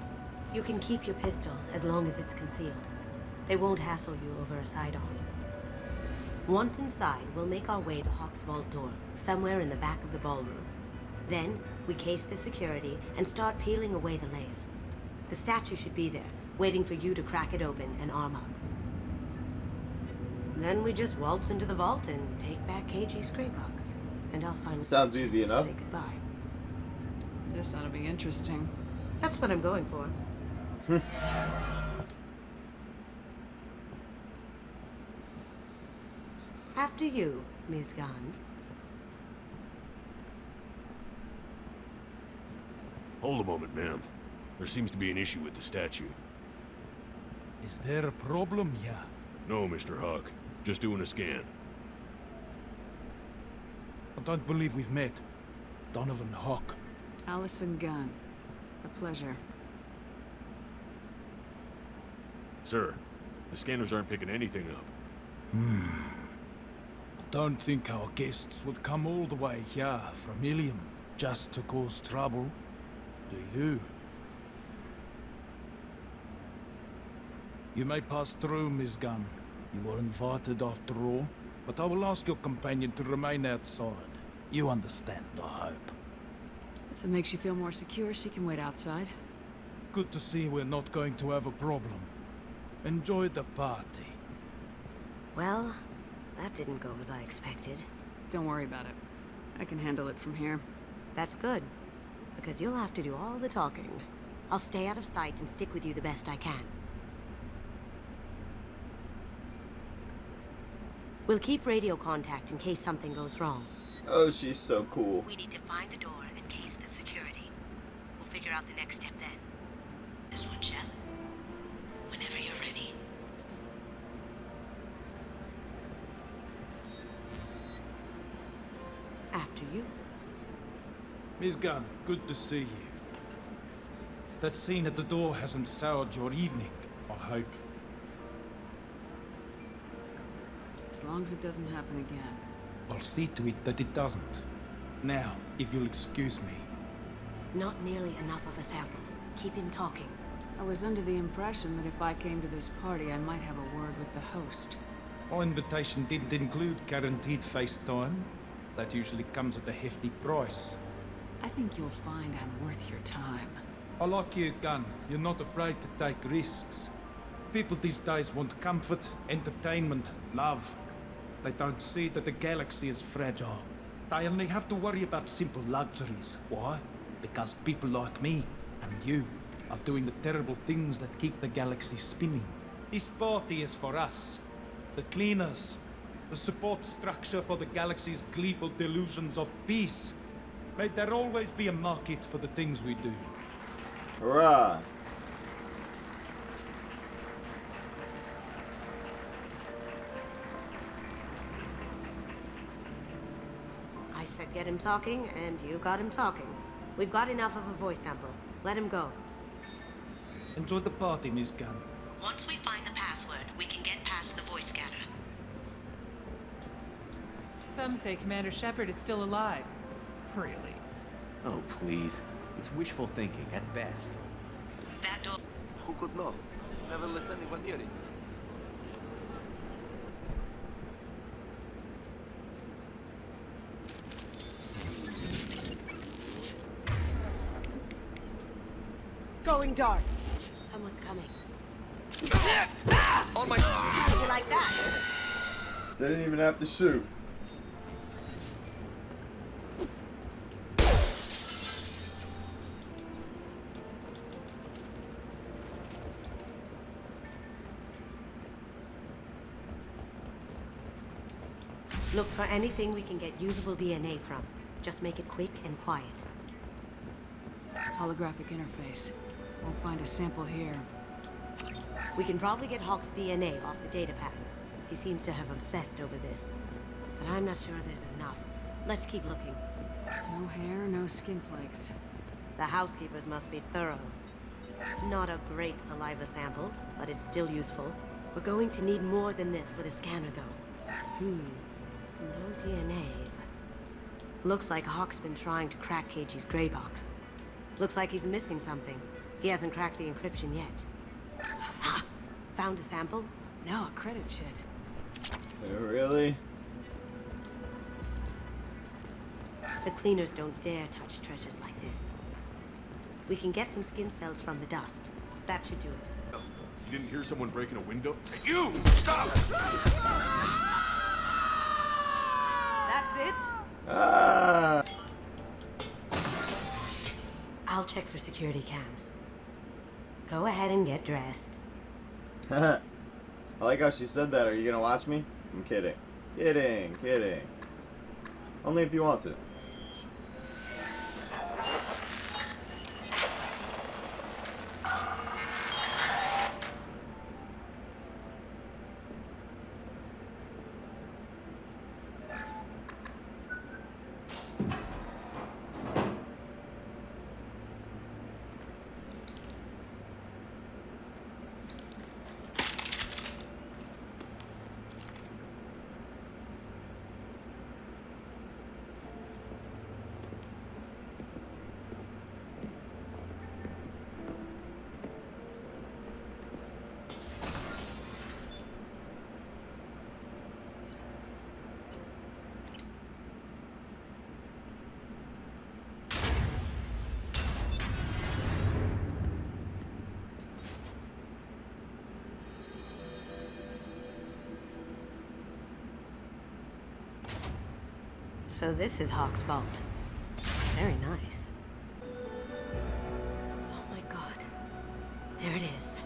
You can keep your pistol as long as it's concealed. They won't hassle you over a sidearm. Once inside, we'll make our way to Hawk's vault door, somewhere in the back of the ballroom. Then, we case the security and start peeling away the layers. The statue should be there, waiting for you to crack it open and arm up. Then we just waltz into the vault and take back KG's gray box. And I'll find Sounds easy enough. Say goodbye. This ought to be interesting. That's what I'm going for. After you, Ms. Gunn. Hold a moment, ma'am. There seems to be an issue with the statue. Is there a problem here? No, Mr. Hawk. Just doing a scan. I don't believe we've met. Donovan Hawk. Allison Gunn. A pleasure. Sir, the scanners aren't picking anything up. Don't think our guests would come all the way here from Ilium just to cause trouble, do you? You may pass through, Ms. Gunn. You were invited after all, but I will ask your companion to remain outside. You understand, I hope. If it makes you feel more secure, she can wait outside. Good to see we're not going to have a problem. Enjoy the party. Well, that didn't go as I expected. Don't worry about it. I can handle it from here. That's good, because you'll have to do all the talking. I'll stay out of sight and stick with you the best I can. We'll keep radio contact in case something goes wrong. Oh, she's so cool. We need to find the door and case the security. We'll figure out the next step then. This one, Shep. Whenever you're ready. After you. Miss Gunn, good to see you. That scene at the door hasn't soured your evening, I hope. As long as it doesn't happen again. I'll see to it that it doesn't. Now, if you'll excuse me. Not nearly enough of a sample. Keep him talking. I was under the impression that if I came to this party, I might have a word with the host. My invitation didn't include guaranteed face time. That usually comes at a hefty price. I think you'll find I'm worth your time. I like you, Gunn. You're not afraid to take risks. People these days want comfort, entertainment, love. They don't see that the galaxy is fragile. They only have to worry about simple luxuries. Why? Because people like me and you are doing the terrible things that keep the galaxy spinning. This party is for us, the cleaners, the support structure for the galaxy's gleeful delusions of peace. May there always be a market for the things we do. Hurrah! I said get him talking, and you got him talking. We've got enough of a voice sample. Let him go. Enjoy the party, Miss Gunn. Once we find the password, we can get past the voice scanner. Some say Commander Shepard is still alive. Really? Oh, please. It's wishful thinking, at best. That door... Who could know? Never let anyone near it. Going dark. Someone's coming. On my... How'd you like that? They didn't even have to shoot. Look for anything we can get usable DNA from. Just make it quick and quiet. Holographic interface. Won't find a sample here. We can probably get Hawk's DNA off the data pattern. He seems to have obsessed over this. But I'm not sure there's enough. Let's keep looking. No hair, no skin flakes. The housekeepers must be thorough. Not a great saliva sample, but it's still useful. We're going to need more than this for the scanner, though. No DNA. Looks like Hawk's been trying to crack KG's gray box. Looks like he's missing something. He hasn't cracked the encryption yet. Ha! Found a sample? No, a credit shit. Really? The cleaners don't dare touch treasures like this. We can get some skin cells from the dust. That should do it. You didn't hear someone breaking a window? Hey, you! Stop! That's it? Ah! I'll check for security cams. Go ahead and get dressed. I like how she said that. Are you gonna watch me? I'm kidding. Kidding, kidding. Only if you want to. So this is Hawk's vault. Very nice. Oh my god. There it is.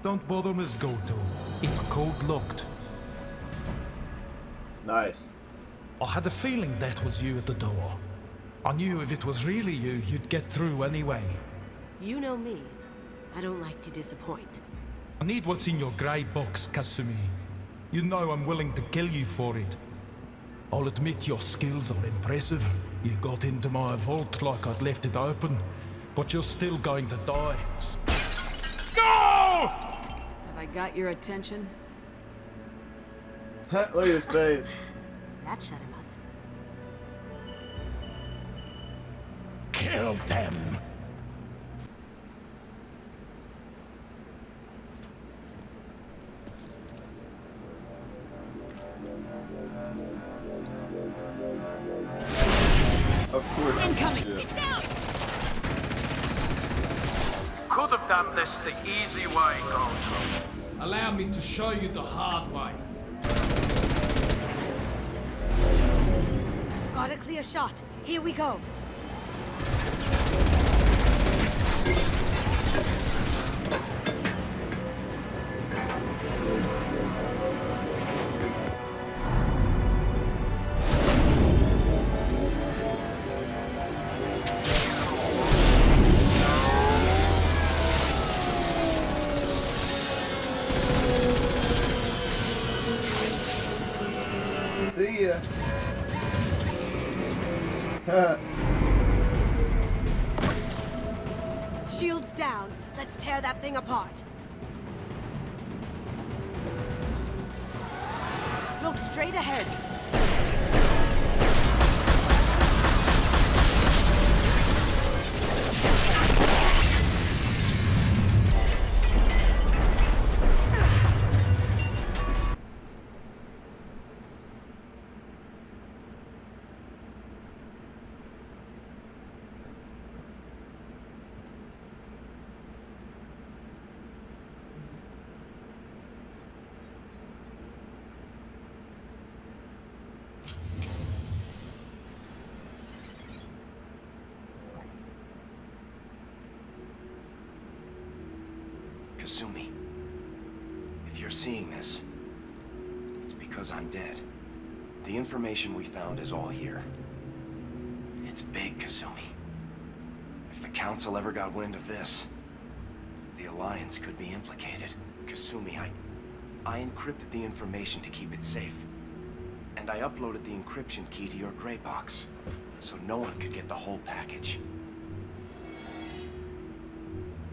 Don't bother, Miss Goto. It's code locked. Nice. I had a feeling that was you at the door. I knew if it was really you, you'd get through anyway. You know me. I don't like to disappoint. I need what's in your grey box, Kasumi. You know I'm willing to kill you for it. I'll admit your skills are impressive. You got into my vault like I'd left it open, but you're still going to die. No! Have I got your attention? Look at his face. That shut him up. Kill them! Of course. Incoming! Yeah. It's down! Could have done this the easy way, Gold. Allow me to show you the hard way. Got a clear shot. Here we go. See ya. Shields down. Let's tear that thing apart. Look straight ahead. Kasumi, if you're seeing this, it's because I'm dead. The information we found is all here. It's big, Kasumi. If the Council ever got wind of this, the Alliance could be implicated. Kasumi, I encrypted the information to keep it safe. And I uploaded the encryption key to your gray box, so no one could get the whole package.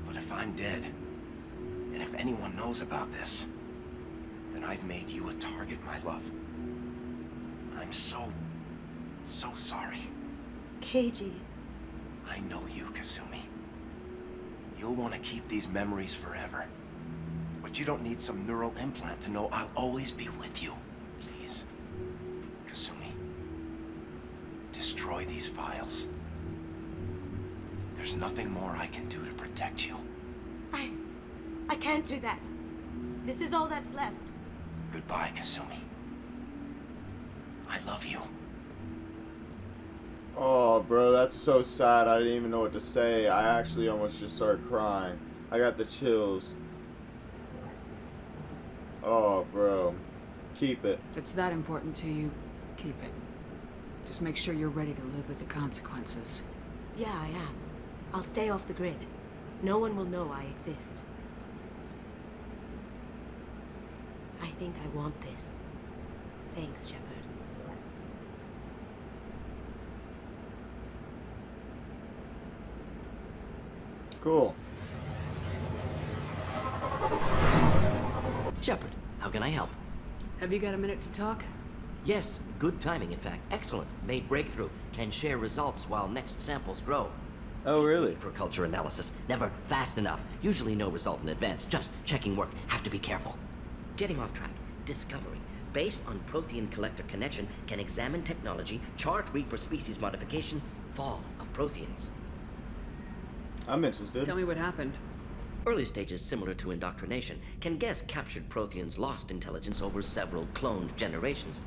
But if I'm dead, and if anyone knows about this, then I've made you a target, my love. I'm so sorry. Keiji. I know you, Kasumi. You'll want to keep these memories forever. But you don't need some neural implant to know I'll always be with you. Please. Kasumi. Destroy these files. There's nothing more I can do to protect you. I can't do that. This is all that's left. Goodbye, Kasumi. I love you. Oh, bro, that's so sad. I didn't even know what to say. I actually almost just started crying. I got the chills. Oh, bro. Keep it. If it's that important to you, keep it. Just make sure you're ready to live with the consequences. Yeah, I am. I'll stay off the grid. No one will know I exist. I think I want this. Thanks, Shepard. Cool. Shepard, how can I help? Have you got a minute to talk? Yes, good timing, in fact. Excellent. Made breakthrough. Can share results while next samples grow. Oh, really? For culture analysis. Never fast enough. Usually no result in advance. Just checking work. Have to be careful. Getting off track. Discovery. Based on Prothean collector connection, can examine technology, chart Reaper species modification, fall of Protheans. I'm interested. Tell me what happened. Early stages similar to indoctrination. Can guess captured Protheans lost intelligence over several cloned generations.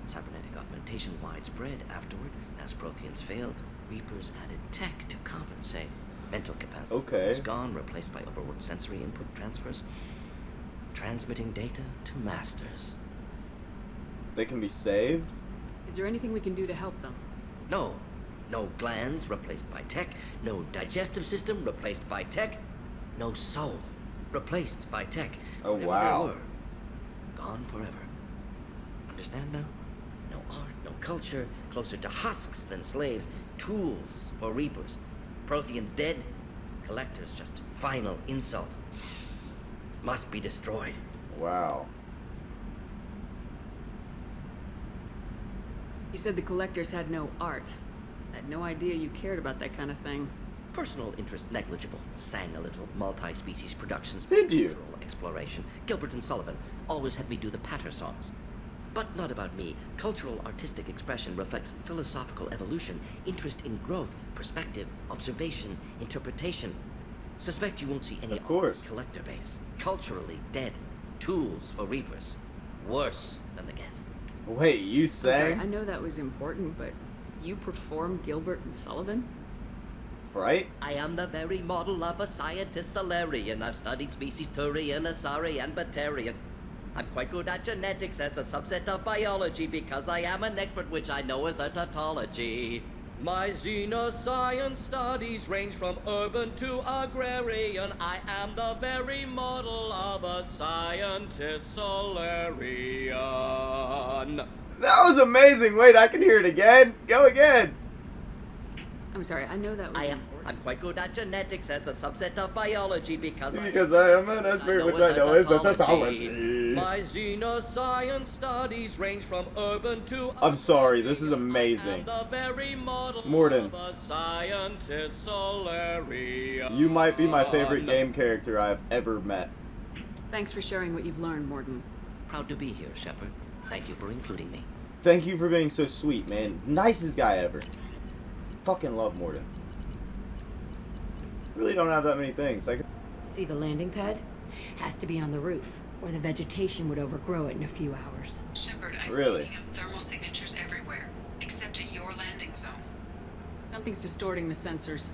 Cybernetic augmentation widespread afterward. As Protheans failed, Reapers added tech to compensate. Mental capacity was gone, replaced by overworked sensory input transfers. Transmitting data to masters. They can be saved? Is there anything we can do to help them? No. No glands replaced by tech. No digestive system replaced by tech. No soul replaced by tech. Oh, Whatever wow. they were, gone forever. Understand now? No art, no culture, closer to husks than slaves. Tools for reapers. Protheans dead. Collectors just final insult. Must be destroyed. Wow. You said the collectors had no art. I had no idea you cared about that kind of thing. Personal interest negligible. Sang a little. Multi-species productions. Did you? Cultural exploration. Gilbert and Sullivan always had me do the patter songs. But not about me. Cultural artistic expression reflects philosophical evolution, interest in growth, perspective, observation, interpretation. Suspect you won't see any collector base. Culturally dead. Tools for reapers. Worse than the Geth. Wait, you I'm sorry, sang? I know that was important, but you performed Gilbert and Sullivan? Right? I am the very model of a scientist Solarian. I've studied species Turian, Asari, and Batarian. I'm quite good at genetics as a subset of biology because I am an expert, which I know is a tautology. My xenoscience studies range from urban to agrarian. I am the very model of a scientist Solarian. That was amazing. Wait, I can hear it again. Go again. I'm sorry, I know that was I'm quite good at genetics as a subset of biology because I am an expert, which I know is a tautology. My xenoscience studies range from urban to I'm sorry, this is amazing. the very model Morden, of a scientist Solarian. you might be my favorite game character I've ever met. Thanks for sharing what you've learned, Morden. Proud to be here, Shepard. Thank you for including me. Thank you for being so sweet, man. Nicest guy ever. Fucking love Morden. Really don't have that many things. See the landing pad? Has to be on the roof, or the vegetation would overgrow it in a few hours. Shepard, I'm Really? picking up thermal signatures everywhere, except at your landing zone. Something's distorting the sensors.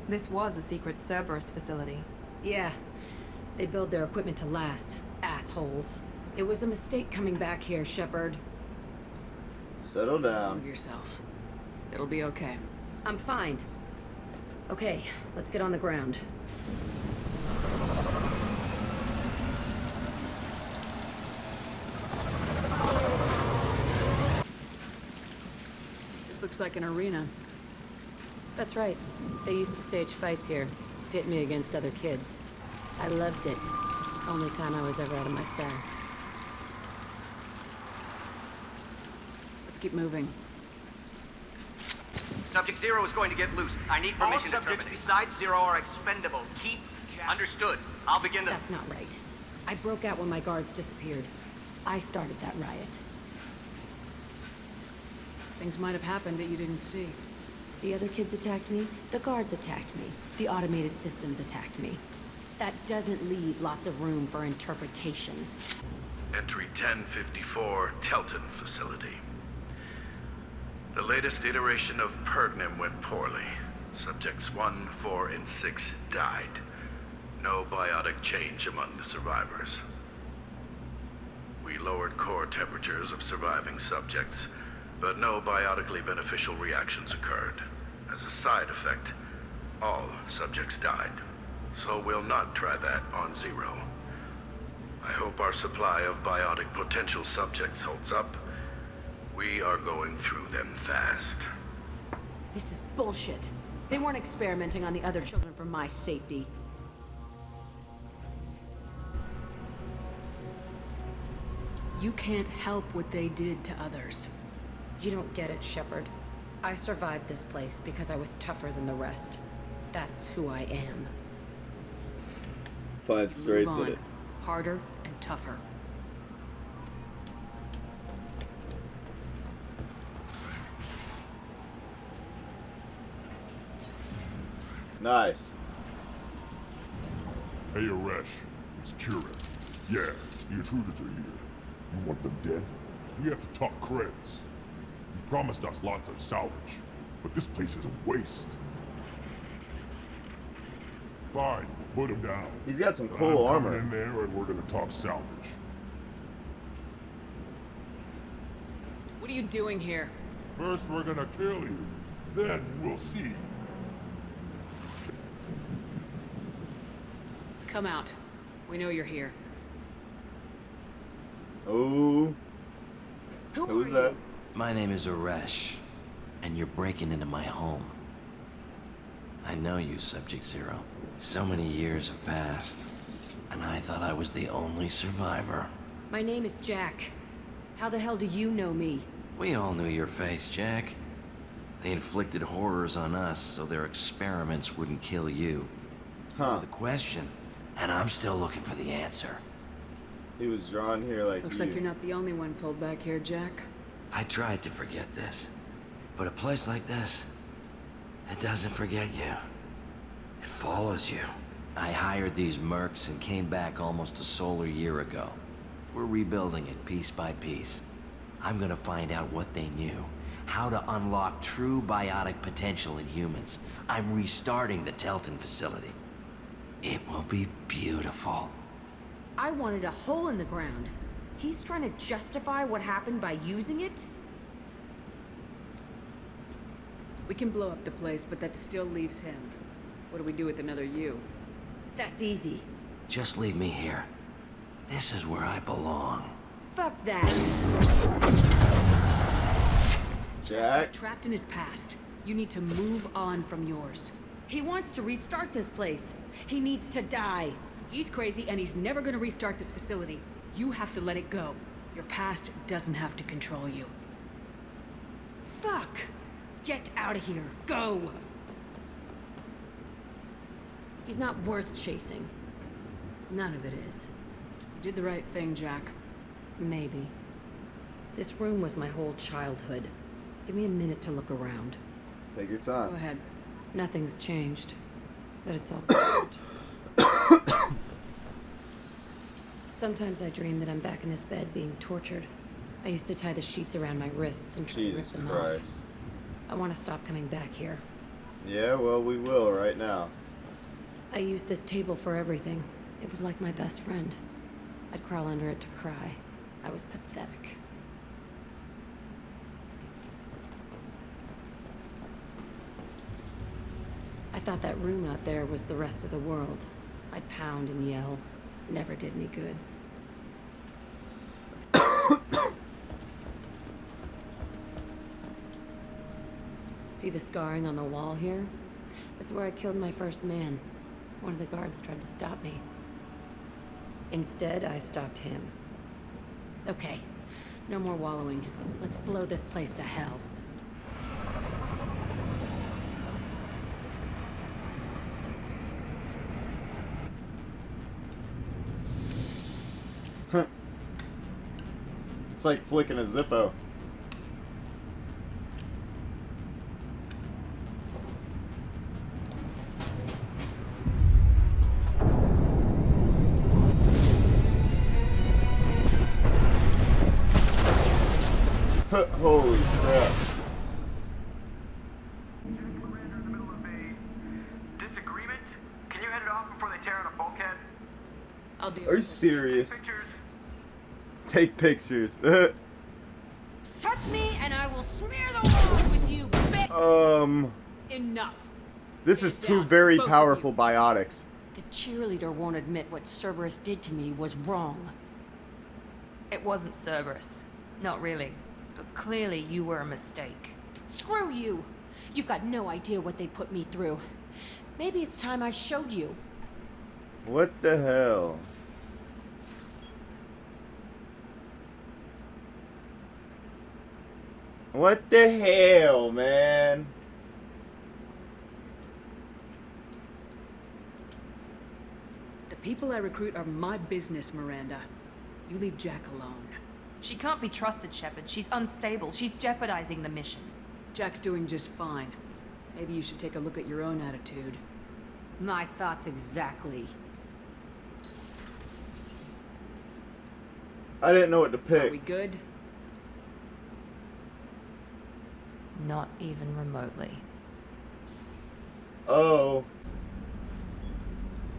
This was a secret Cerberus facility. Yeah, they build their equipment to last. Assholes. It was a mistake coming back here, Shepard. Settle down. Move yourself. It'll be okay. I'm fine. Okay, let's get on the ground. This looks like an arena. That's right. They used to stage fights here. Pit me against other kids. I loved it. Only time I was ever out of my cell. Let's keep moving. Subject Zero is going to get loose. I need permission to terminate. All subjects besides Zero are expendable. Keep... Understood. I'll begin the... That's not right. I broke out when my guards disappeared. I started that riot. Things might have happened that you didn't see. The other kids attacked me. The guards attacked me. The automated systems attacked me. That doesn't leave lots of room for interpretation. Entry 1054, Telton facility. The latest iteration of Pergnim went poorly. Subjects 1, 4, and 6 died. No biotic change among the survivors. We lowered core temperatures of surviving subjects, but no biotically beneficial reactions occurred. As a side effect, all subjects died. So we'll not try that on Zero. I hope our supply of biotic potential subjects holds up. We are going through them fast. This is bullshit. They weren't experimenting on the other children for my safety. You can't help what they did to others. You don't get it, Shepard. I survived this place because I was tougher than the rest. That's who I am. Fine, straight Move on. did it. Harder and tougher. Nice. Hey, Aresh. It's Kira. Yeah, the intruders are here. You want them dead? We have to talk credits. You promised us lots of salvage, but this place is a waste. Fine, put him down. He's got some But cool I'm coming armor. in there and we're gonna talk salvage. What are you doing here? First, we're gonna kill you. Then we'll see. Come out. We know you're here. Oh. Who's that? My name is Aresh, and you're breaking into my home. I know you, Subject Zero. So many years have passed, and I thought I was the only survivor. My name is Jack. How the hell do you know me? We all knew your face, Jack. They inflicted horrors on us so their experiments wouldn't kill you. Huh. The question, and I'm still looking for the answer. He was drawn here like Looks you. like you're not the only one pulled back here, Jack. I tried to forget this, but a place like this, it doesn't forget you. It follows you. I hired these mercs and came back almost a solar year ago. We're rebuilding it piece by piece. I'm gonna find out what they knew, how to unlock true biotic potential in humans. I'm restarting the Telton facility. It will be beautiful. I wanted a hole in the ground. He's trying to justify what happened by using it? We can blow up the place, but that still leaves him. What do we do with another you? That's easy. Just leave me here. This is where I belong. Fuck that. Jack? He's trapped in his past. You need to move on from yours. He wants to restart this place. He needs to die. He's crazy and he's never gonna restart this facility. You have to let it go. Your past doesn't have to control you. Fuck! Get out of here. Go! He's not worth chasing. None of it is. You did the right thing, Jack. Maybe. This room was my whole childhood. Give me a minute to look around. Take your time. Go ahead. Nothing's changed, but it's all Sometimes I dream that I'm back in this bed being tortured. I used to tie the sheets around my wrists and try to rip Jesus them Christ. off. I want to stop coming back here. Yeah, well, we will right now. I used this table for everything. It was like my best friend. I'd crawl under it to cry. I was pathetic. I thought that room out there was the rest of the world. I'd pound and yell. Never did any good. See the scarring on the wall here? That's where I killed my first man. One of the guards tried to stop me. Instead, I stopped him. Okay, no more wallowing. Let's blow this place to hell. It's like flicking a Zippo. Holy crap. Disagreement? Can you head it off before they tear out a bulkhead? I'll do Are you serious? Take pictures. Touch me and I will smear the walls with you, bitch! Enough. This is two very both of powerful biotics. The cheerleader won't admit what Cerberus did to me was wrong. It wasn't Cerberus. Not really. But clearly you were a mistake. Screw you! You've got no idea what they put me through. Maybe it's time I showed you. What the hell? What the hell, man? The people I recruit are my business, Miranda. You leave Jack alone. She can't be trusted, Shepard. She's unstable. She's jeopardizing the mission. Jack's doing just fine. Maybe you should take a look at your own attitude. My thoughts exactly. I didn't know what to Are we pick. good? Not even remotely. Oh.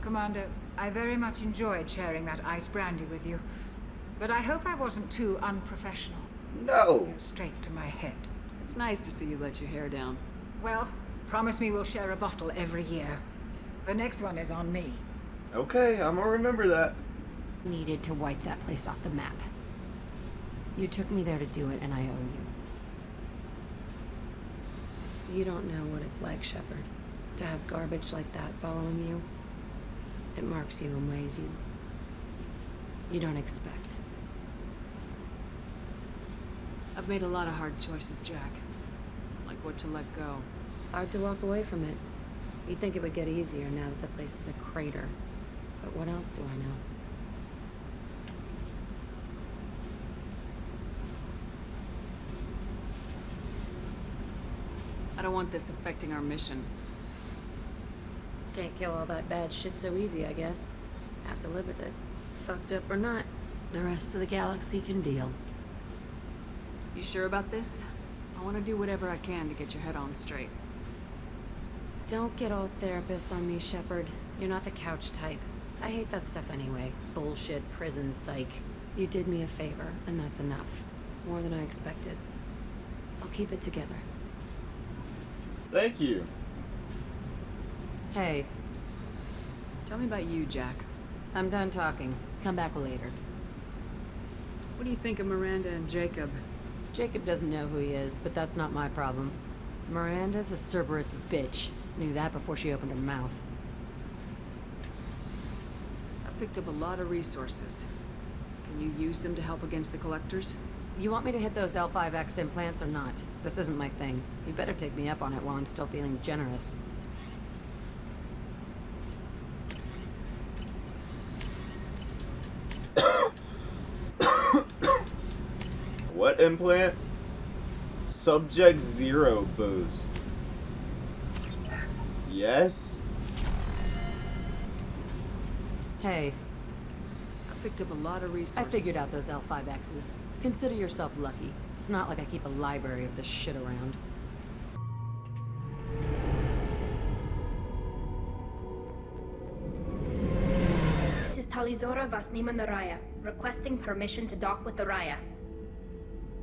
Commander, I very much enjoyed sharing that ice brandy with you. But I hope I wasn't too unprofessional. No. Go straight to my head. It's nice to see you let your hair down. Well, promise me we'll share a bottle every year. The next one is on me. Okay, I'm gonna remember that. Needed to wipe that place off the map. You took me there to do it, and I owe you. You don't know what it's like, Shepard. To have garbage like that following you. It marks you in ways you don't expect. I've made a lot of hard choices, Jack. Like what to let go. Hard to walk away from it. You'd think it would get easier now that the place is a crater. But what else do I know? I don't want this affecting our mission. Can't kill all that bad shit so easy, I guess. Have to live with it. Fucked up or not, the rest of the galaxy can deal. You sure about this? I want to do whatever I can to get your head on straight. Don't get all therapist on me, Shepard. You're not the couch type. I hate that stuff anyway. Bullshit, prison, psych. You did me a favor, and that's enough. More than I expected. I'll keep it together. Thank you. Hey. Tell me about you, Jack. I'm done talking. Come back later. What do you think of Miranda and Jacob? Jacob doesn't know who he is, but that's not my problem. Miranda's a Cerberus bitch. Knew that before she opened her mouth. I picked up a lot of resources. Can you use them to help against the Collectors? You want me to hit those L5X implants or not? This isn't my thing. You better take me up on it while I'm still feeling generous. What implants? Subject 0 boost. Yes? Hey. I picked up a lot of resources. I figured out those L5Xs. Consider yourself lucky. It's not like I keep a library of this shit around. This is Talizora Vasnima Naraya, requesting permission to dock with the Raya.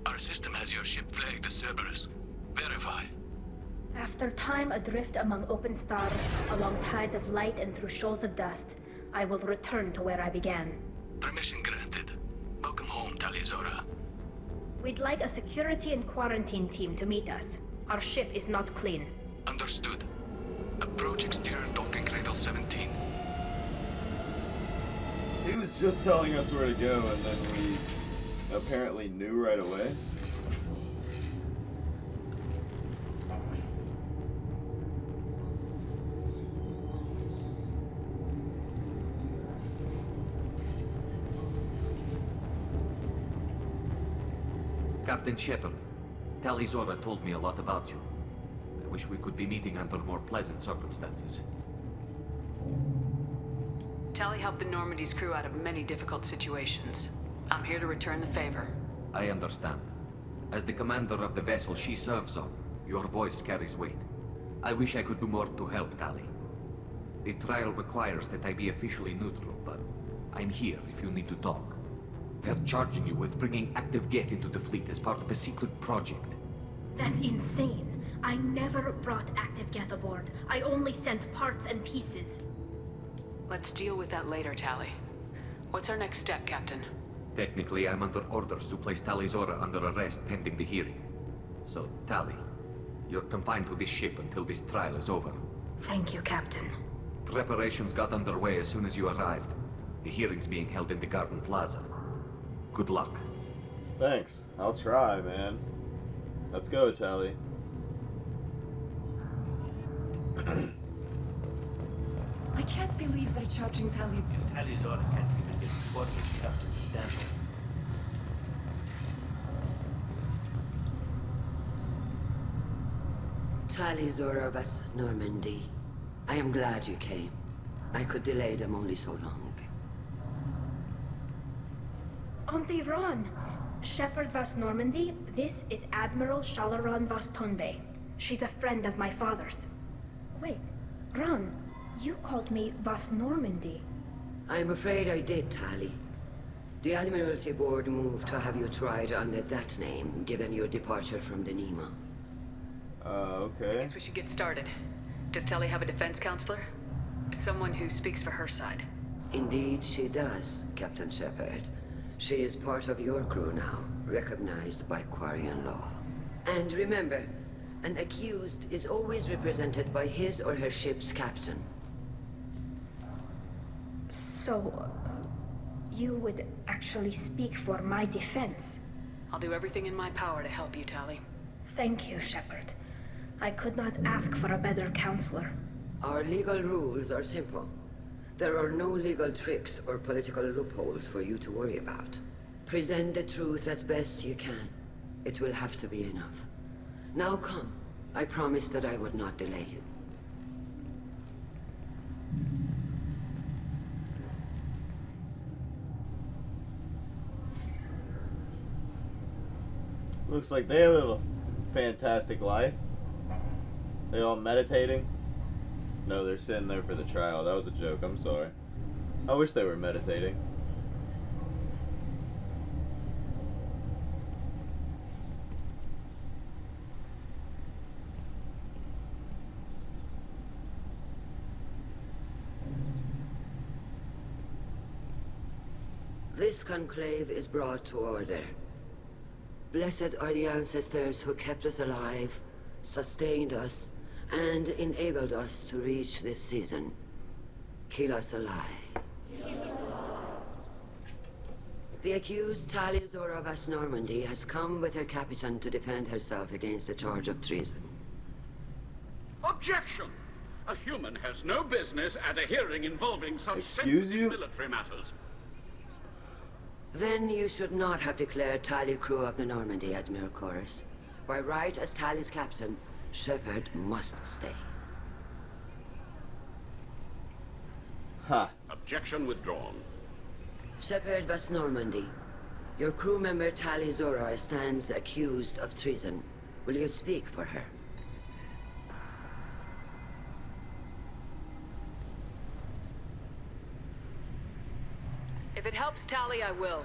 Our system has your ship flagged as Cerberus. Verify. After time adrift among open stars, along tides of light and through shoals of dust, I will return to where I began. Permission granted. Welcome home, Talizora. We'd like a security and quarantine team to meet us. Our ship is not clean. Understood. Approach exterior docking cradle 17. He was just telling us where to go, and then we apparently knew right away. Captain Shepard, Talizora told me a lot about you. I wish we could be meeting under more pleasant circumstances. Tally helped the Normandy's crew out of many difficult situations. I'm here to return the favor. I understand. As the commander of the vessel she serves on, your voice carries weight. I wish I could do more to help, Tally. The trial requires that I be officially neutral, but I'm here if you need to talk. They're charging you with bringing active Geth into the fleet as part of a secret project. That's insane. I never brought active Geth aboard. I only sent parts and pieces. Let's deal with that later, Tally. What's our next step, Captain? Technically, I'm under orders to place Talizora under arrest pending the hearing. So, Tally, you're confined to this ship until this trial is over. Thank you, Captain. Preparations got underway as soon as you arrived. The hearing's being held in the Garden Plaza. Good luck. Thanks. I'll try, man. Let's go, Tally. I can't believe they're charging Tally's... If Talizora can't even get reported up to the standard. Talizora vas Normandy. I am glad you came. I could delay them only so long. Auntie Ron! Shepard vas Normandy, this is Admiral Shalaron vas Tonbe. She's a friend of my father's. Wait, Ron, you called me vas Normandy. I'm afraid I did, Tally. The Admiralty Board moved to have you tried under that name, given your departure from the Nema. I Okay. guess we should get started. Does Tali have a defense counselor? Someone who speaks for her side. Indeed, she does, Captain Shepard. She is part of your crew now, recognized by Quarian law. And remember, an accused is always represented by his or her ship's captain. So, you would actually speak for my defense? I'll do everything in my power to help you, Tali. Thank you, Shepard. I could not ask for a better counselor. Our legal rules are simple. There are no legal tricks or political loopholes for you to worry about. Present the truth as best you can. It will have to be enough. Now come. I promised that I would not delay you. Looks like they live a fantastic life. They all meditating. No, they're sitting there for the trial. That was a joke. I'm sorry. I wish they were meditating. This conclave is brought to order. Blessed are the ancestors who kept us alive, sustained us, and enabled us to reach this season. Kill us alive. The accused Tali Zora Vas Normandy has come with her captain to defend herself against the charge of treason. Objection! A human has no business at a hearing involving such Excuse sensitive you? military matters. Then you should not have declared Tali crew of the Normandy, Admiral Chorus. By right as Tali's captain, Shepard must stay. Ha. Objection withdrawn. Shepard Vas Normandy, your crew member Tali Zora stands accused of treason. Will you speak for her? If it helps Tali, I will.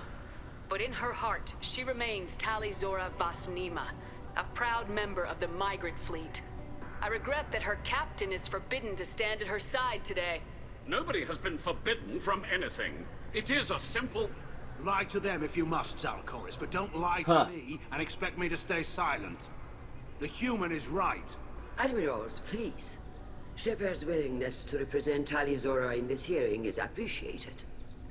But in her heart, she remains Tali Zora Vas Nima, a proud member of the migrant fleet. I regret that her captain is forbidden to stand at her side today. Nobody has been forbidden from anything. It is a simple... Lie to them if you must, Zalcoris, but don't lie to me and expect me to stay silent. The human is right. Admirals, please. Shepard's willingness to represent Tali Zora in this hearing is appreciated.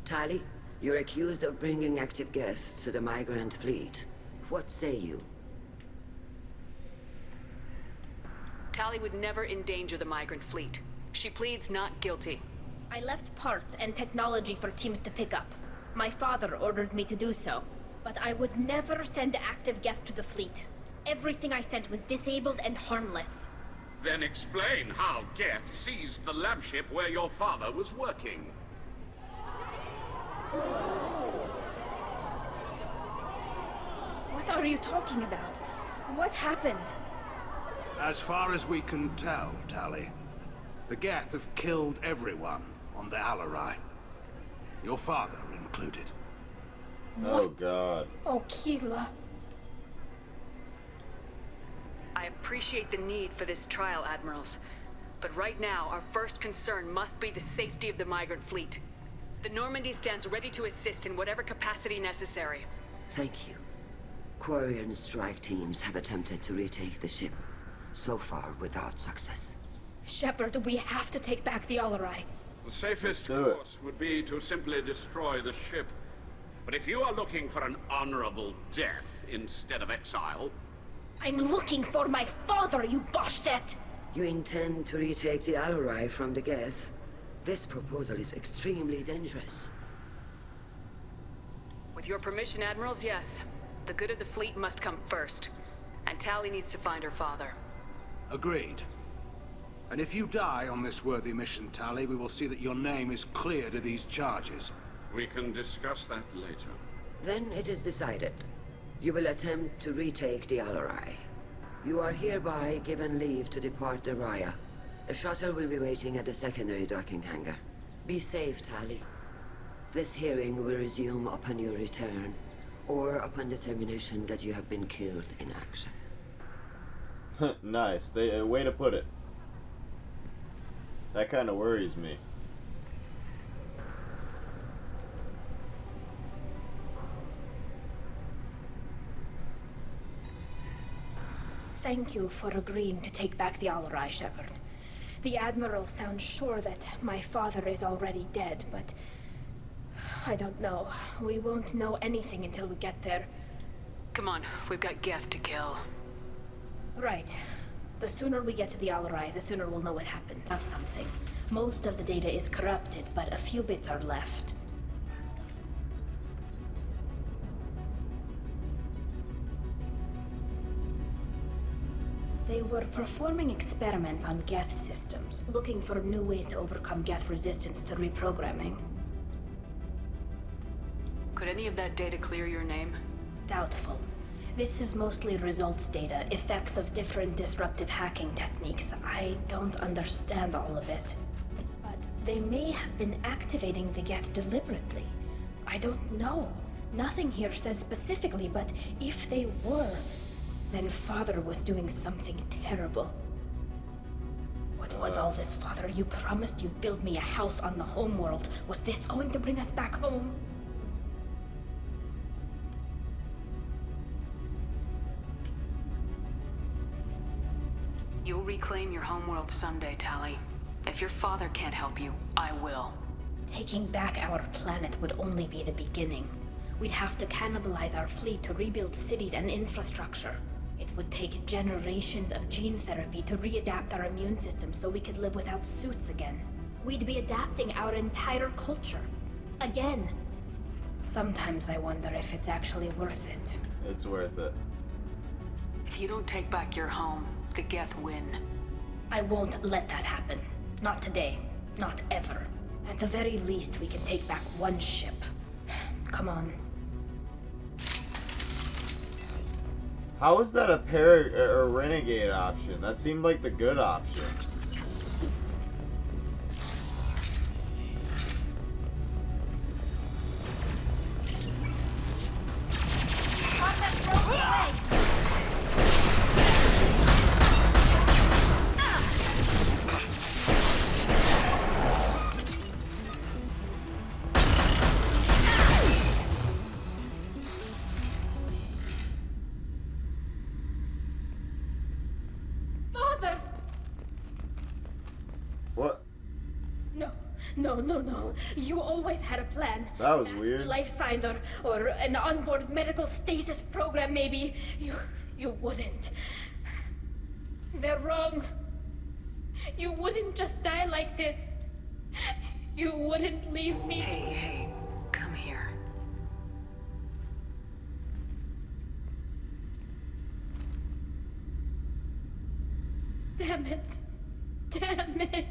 Tali, you're accused of bringing active guests to the migrant fleet. What say you? Tali would never endanger the migrant fleet. She pleads not guilty. I left parts and technology for teams to pick up. My father ordered me to do so, but I would never send active guests to the fleet. Everything I sent was disabled and harmless. Then explain how Geth seized the lab ship where your father was working. What are you talking about? What happened? As far as we can tell, Tali, the Geth have killed everyone on the Alarai. Your father included. Oh, God. Oh, Keela. I appreciate the need for this trial, Admirals. But right now, our first concern must be the safety of the migrant fleet. The Normandy stands ready to assist in whatever capacity necessary. Thank you. Quarian strike teams have attempted to retake the ship, so far without success. Shepard, we have to take back the Alarai. The safest course would be to simply destroy the ship. But if you are looking for an honorable death instead of exile... I'm looking for my father, you Boshtet! You intend to retake the Alarai from the Geth? This proposal is extremely dangerous. With your permission, Admirals, yes. The good of the fleet must come first. And Tali needs to find her father. Agreed. And if you die on this worthy mission, Tali, we will see that your name is cleared of these charges. We can discuss that later. Then it is decided. You will attempt to retake the Alarai. You are hereby given leave to depart the Raya. A shuttle will be waiting at the secondary docking hangar. Be safe, Tali. This hearing will resume upon your return, or upon determination that you have been killed in action. Nice. Way to put it. That kind of worries me. Thank you for agreeing to take back the Alarai, Shepard. The Admiral sounds sure that my father is already dead, but I don't know. We won't know anything until we get there. Come on, we've got Geth to kill. Right. The sooner we get to the Alarai, the sooner we'll know what happened. Of something. Most of the data is corrupted, but a few bits are left. They were performing experiments on Geth systems, looking for new ways to overcome Geth resistance to reprogramming. Could any of that data clear your name? Doubtful. This is mostly results data, effects of different disruptive hacking techniques. I don't understand all of it. But they may have been activating the Geth deliberately. I don't know. Nothing here says specifically, but if they were, then Father was doing something terrible. What was all this, Father? You promised you'd build me a house on the homeworld. Was this going to bring us back home? You'll reclaim your homeworld someday, Tali. If your father can't help you, I will. Taking back our planet would only be the beginning. We'd have to cannibalize our fleet to rebuild cities and infrastructure. It would take generations of gene therapy to readapt our immune system so we could live without suits again. We'd be adapting our entire culture. Again. Sometimes I wonder if it's actually worth it. It's worth it. If you don't take back your home, the Geth win. I won't let that happen. Not today. Not ever. At the very least, we can take back one ship. Come on. How is that a renegade option? That seemed like the good option. No. You always had a plan. That was weird. Life signs or an onboard medical stasis program, maybe. You wouldn't. They're wrong. You wouldn't just die like this. You wouldn't leave me. Hey, come here. Damn it.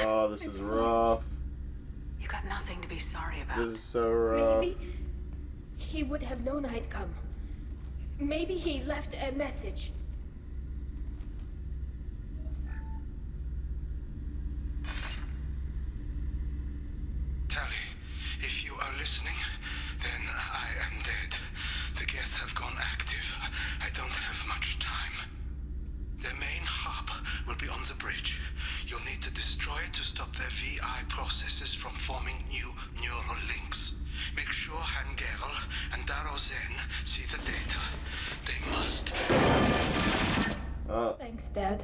Oh, this is rough. You got nothing to be sorry about. This is so rough. Maybe he would have known I'd come. Maybe he left a message. Tali, if you are listening, then I am dead. The Geth have gone active. I don't have much time. Their main hub will be on the bridge. You'll need to destroy it to stop their VI processes from forming new neural links. Make sure Hangerl and Daro Zen see the data. They must. Thanks, Dad.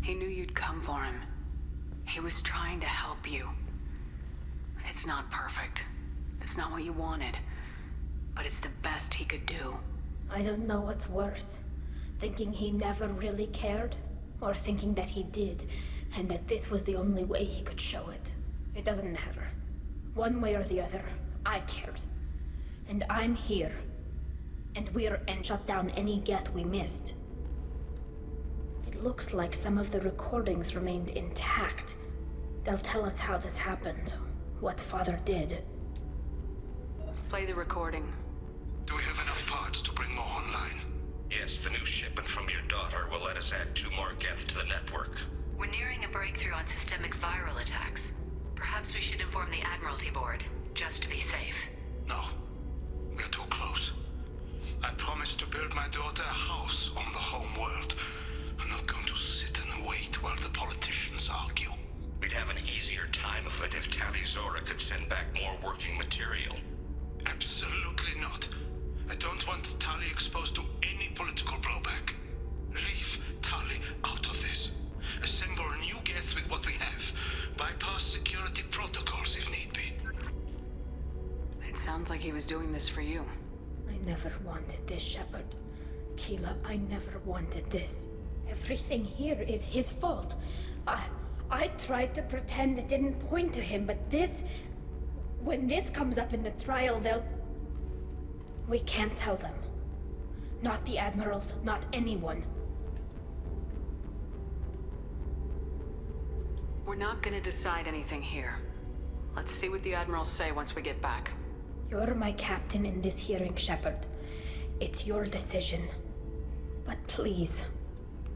He knew you'd come for him. He was trying to help you. It's not perfect. It's not what you wanted. But it's the best he could do. I don't know what's worse. Thinking he never really cared, or thinking that he did, and that this was the only way he could show it. It doesn't matter. One way or the other, I cared. And I'm here. And shut down any Geth we missed. It looks like some of the recordings remained intact. They'll tell us how this happened, what Father did. Play the recording. Do we have enough parts to bring more online? Yes, the new shipment from your daughter will let us add 2 more Geth to the network. We're nearing a breakthrough on systemic viral attacks. Perhaps we should inform the Admiralty Board, just to be safe. No. We're too close. I promised to build my daughter a house on the home world. I'm not going to sit and wait while the politicians argue. We'd have an easier time of it if Tali Zora could send back more working material. Absolutely not. I don't want Tali exposed to any political blowback. Leave Tali out of this. Assemble a new Geth with what we have. Bypass security protocols if need be. It sounds like he was doing this for you. I never wanted this, Shepard. Keela, I never wanted this. Everything here is his fault. I tried to pretend it didn't point to him, but this... When this comes up in the trial, they'll... We can't tell them. Not the admirals, not anyone. We're not gonna decide anything here. Let's see what the admirals say once we get back. You're my captain in this hearing, Shepard. It's your decision. But please,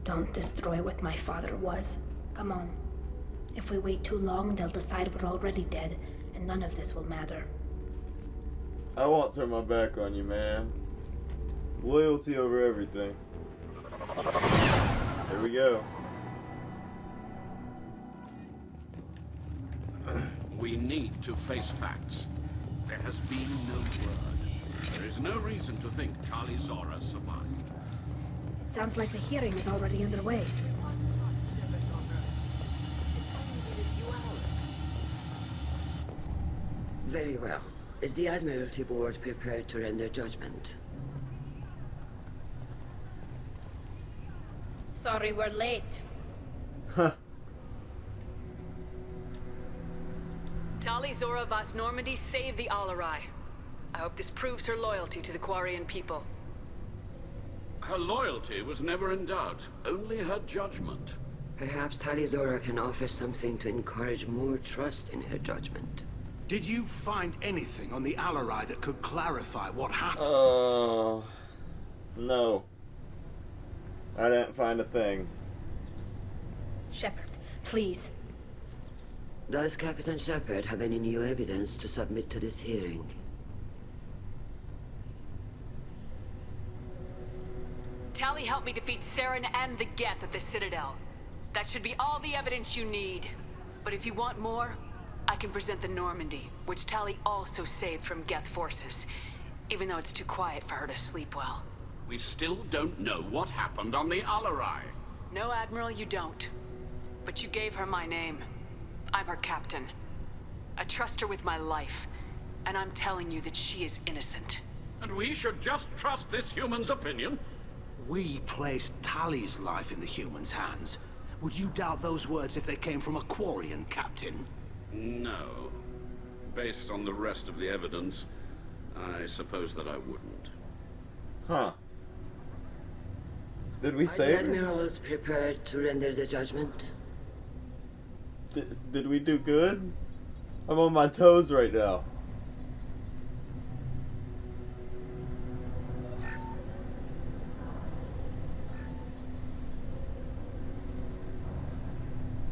don't destroy what my father was. Come on. If we wait too long, they'll decide we're already dead, and none of this will matter. I won't turn my back on you, man. Loyalty over everything. Here we go. We need to face facts. There has been no word. There is no reason to think Tali Zora survived. It sounds like the hearing is already underway. Very well. Is the Admiralty Board prepared to render judgment? Sorry we're late. Huh. Tali Zora Vas Normandy saved the Alarai. I hope this proves her loyalty to the Quarian people. Her loyalty was never in doubt, only her judgment. Perhaps Tali Zora can offer something to encourage more trust in her judgment. Did you find anything on the Alarai that could clarify what happened? No. I didn't find a thing. Shepard, please. Does Captain Shepard have any new evidence to submit to this hearing? Tali helped me defeat Saren and the Geth at the Citadel. That should be all the evidence you need. But if you want more, I can present the Normandy, which Tali also saved from Geth forces, even though it's too quiet for her to sleep well. We still don't know what happened on the Alarai. No, Admiral, you don't. But you gave her my name. I'm her captain. I trust her with my life, and I'm telling you that she is innocent. And we should just trust this human's opinion? We placed Tali's life in the human's hands. Would you doubt those words if they came from a Quarian, Captain? No. Based on the rest of the evidence, I suppose that I wouldn't. Huh. Did we Are save the her? admirals prepared to render the judgment? Did we do good? I'm on my toes right now.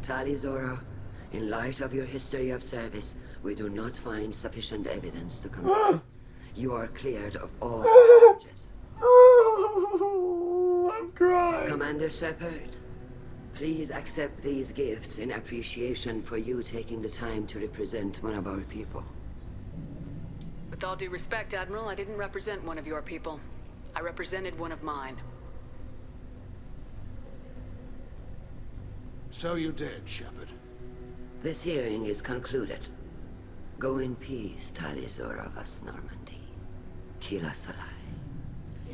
Tali Zora, in light of your history of service, we do not find sufficient evidence to convict. You are cleared of all charges. I'm crying. Commander Shepard, please accept these gifts in appreciation for you taking the time to represent one of our people. With all due respect, Admiral, I didn't represent one of your people. I represented one of mine. So you did, Shepard. This hearing is concluded. Go in peace, Tali Zora Vas Normandy. Kila Solai.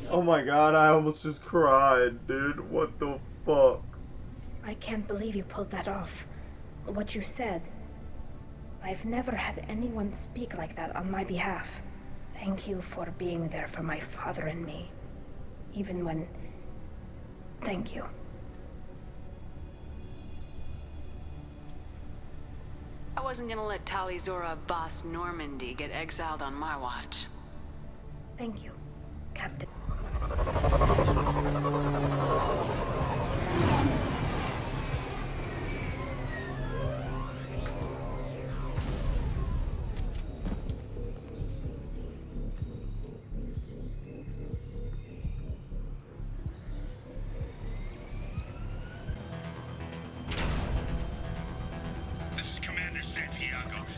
Oh my god, I almost just cried, dude. What the fuck? I can't believe you pulled that off. What you said. I've never had anyone speak like that on my behalf. Thank you for being there for my father and me. Even when... Thank you. I wasn't gonna let Tali Zora Vas Normandy get exiled on my watch. Thank you, Captain.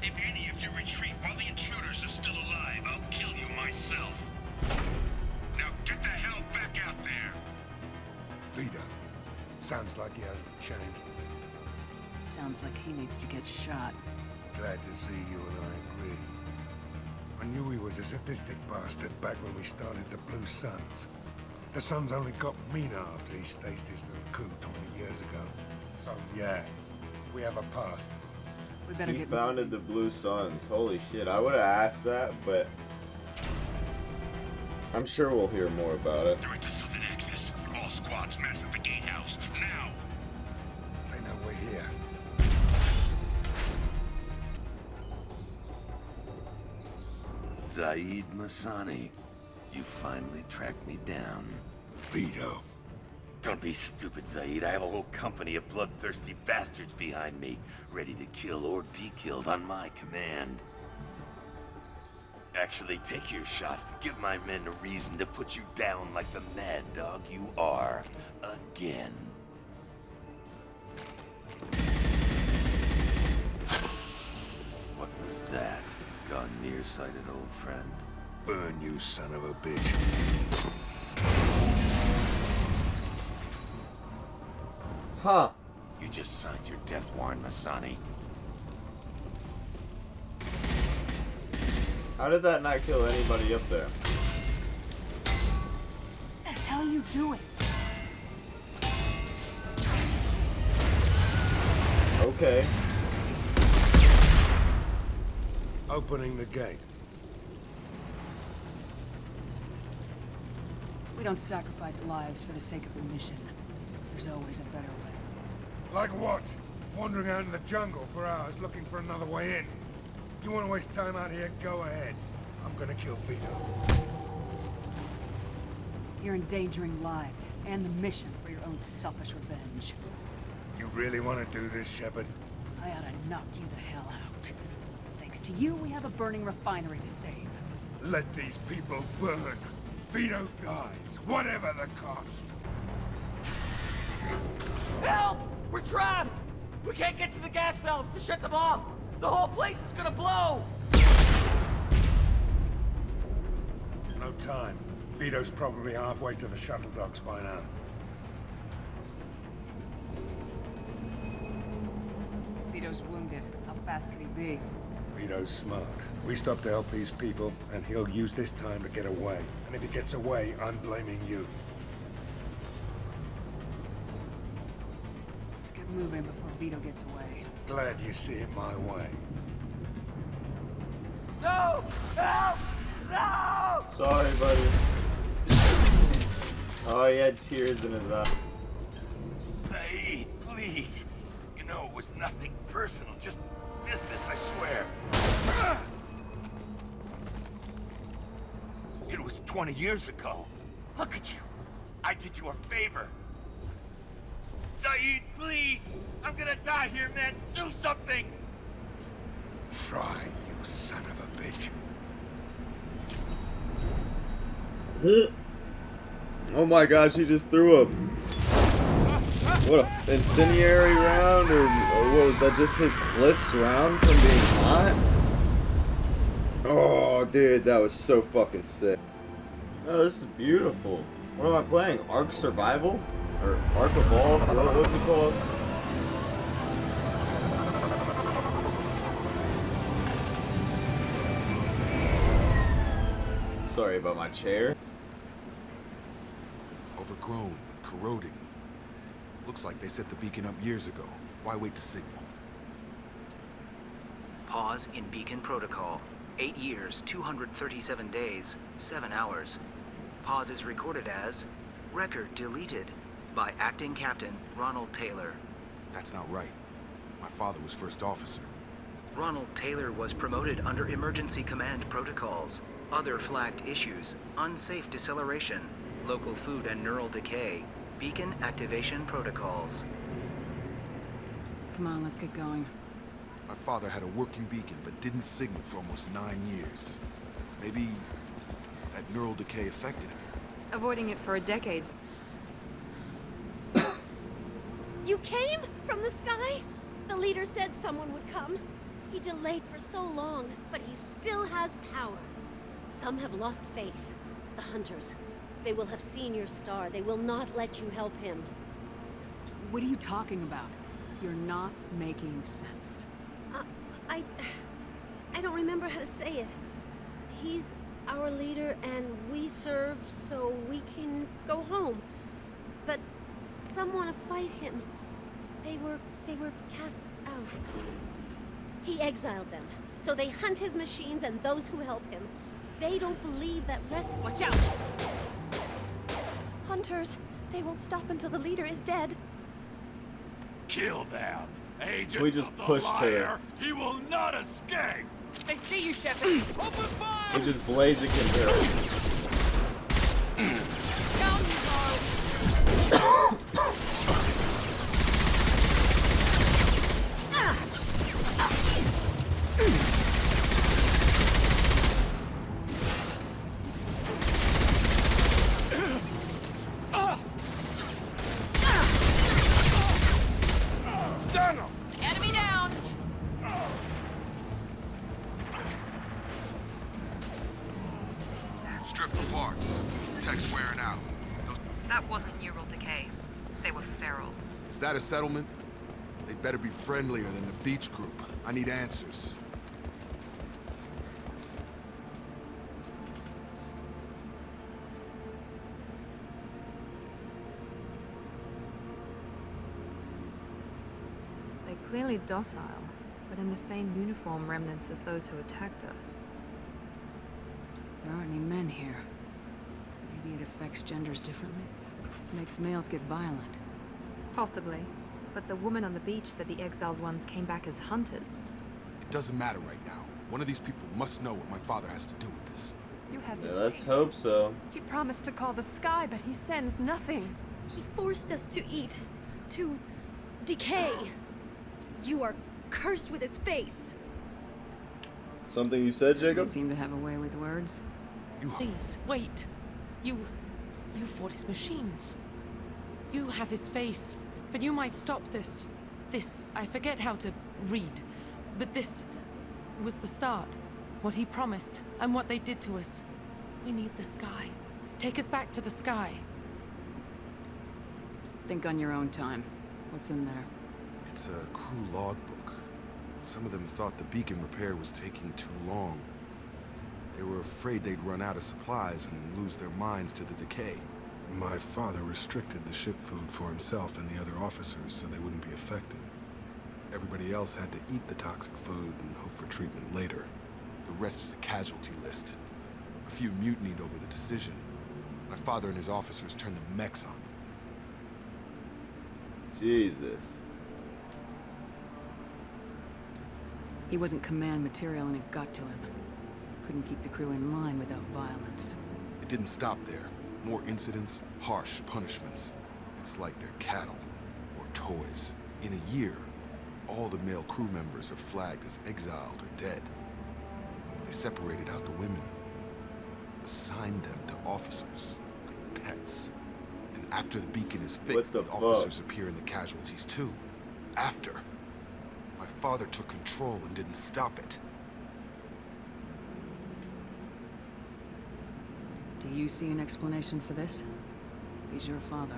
If any of you retreat while the intruders are still alive, I'll kill you myself. Now get the hell back out there! Vito. Sounds like he hasn't changed. Sounds like he needs to get shot. Glad to see you and I agree. I knew he was a sadistic bastard back when we started the Blue Suns. The Suns only got meaner after he staged his little coup 20 years ago. So yeah, we have a past. We better He get founded the Blue Suns. Holy shit, I would have asked that, but I'm sure we'll hear more about it. They're at the southern axis. All squads mass at the gatehouse. Now! They know we're here. Zaid Masani, you finally tracked me down. Vito. Don't be stupid, Zaid. I have a whole company of bloodthirsty bastards behind me, ready to kill or be killed on my command. Actually, take your shot. Give my men a reason to put you down like the mad dog you are. Again. What was that? Gone nearsighted, old friend. Burn, you son of a bitch. Huh. You just signed your death warrant, Masani. How did that not kill anybody up there? What the hell are you doing? Okay. Opening the gate. We don't sacrifice lives for the sake of the mission. There's always a better way. Like what? Wandering out in the jungle for hours looking for another way in. You want to waste time out here? Go ahead. I'm gonna kill Vito. You're endangering lives and the mission for your own selfish revenge. You really want to do this, Shepard? I ought to knock you the hell out. Thanks to you, we have a burning refinery to save. Let these people burn. Vito dies, whatever the cost. Help! We're trapped! We can't get to the gas valves to shut them off! The whole place is gonna blow! No time. Vito's probably halfway to the shuttle docks by now. Vito's wounded. How fast can he be? Vito's smart. We stop to help these people, and he'll use this time to get away. And if he gets away, I'm blaming you. Let's get moving before Vito gets away. Glad you see it my way. No! Help! No! Sorry, buddy. Oh, he had tears in his eye. Zaid, please. You know it was nothing personal, just business, I swear. It was 20 years ago. Look at you. I did you a favor. Zaid, please! I'm gonna die here, man! Do something! Try, you son of a bitch. Oh my gosh, he just threw a... What, a incendiary round? Or what was that, just his clips round from being hot? Oh, dude, that was so fucking sick. Oh, this is beautiful. What am I playing? Ark Survival? Or Ark Evolved? What's it called? Sorry about my chair. Overgrown, corroding. Looks like they set the beacon up years ago. Why wait to signal? Pause in beacon protocol. 8 years, 237 days, 7 hours. Pause is recorded as record deleted by acting captain Ronald Taylor. That's not right. My father was first officer. Ronald Taylor was promoted under emergency command protocols. Other flagged issues: unsafe deceleration, local food and neural decay, beacon activation protocols. Come on, let's get going. My father had a working beacon, but didn't signal for almost 9 years. Maybe that neural decay affected him. Avoiding it for decades. You came from the sky? The leader said someone would come. He delayed for so long, but he still has power. Some have lost faith. The Hunters. They will have seen your star. They will not let you help him. What are you talking about? You're not making sense. I don't remember how to say it. He's our leader and we serve so we can go home. But some want to fight him. They were cast out. He exiled them. So they hunt his machines and those who help him. They don't believe that rescue— Watch out! Hunters, they won't stop until the leader is dead. Kill them. Agent We just of the pushed liar. her. He will not escape. They see you, Shepard. Open fire! We just blazing him here. Down you go. Stun him! Enemy down. Strip the parts. Tech's wearing out. That wasn't neural decay. They were feral. Is that a settlement? They better be friendlier than the beach group. I need answers. They're clearly docile, but in the same uniform remnants as those who attacked us. There aren't any men here. Maybe it affects genders differently. Makes males get violent. Possibly. But the woman on the beach said the exiled ones came back as hunters. It doesn't matter right now. One of these people must know what my father has to do with this. You have Yeah, his let's face. hope so. He promised to call the sky, but he sends nothing. He forced us to eat, to decay. You are cursed with his face. Something you said, You Jacob? seem to have a way with words. Please, wait. You fought his machines. You have his face, but you might stop this. This, I forget how to read, but this was the start. What he promised, and what they did to us. We need the sky. Take us back to the sky. Think on your own time. What's in there? It's a crew logbook. Some of them thought the beacon repair was taking too long. They were afraid they'd run out of supplies and lose their minds to the decay. My father restricted the ship food for himself and the other officers so they wouldn't be affected. Everybody else had to eat the toxic food and hope for treatment later. The rest is a casualty list. A few mutinied over the decision. My father and his officers turned the mechs on them. Jesus. He wasn't command material and it got to him. Couldn't keep the crew in line without violence. It didn't stop there. More incidents, harsh punishments. It's like they're cattle or toys. In a year, all the male crew members are flagged as exiled or dead. They separated out the women, assigned them to officers, like pets. And after the beacon is fixed, the officers appear in the casualties too. After. My father took control and didn't stop it. Do you see an explanation for this? He's your father.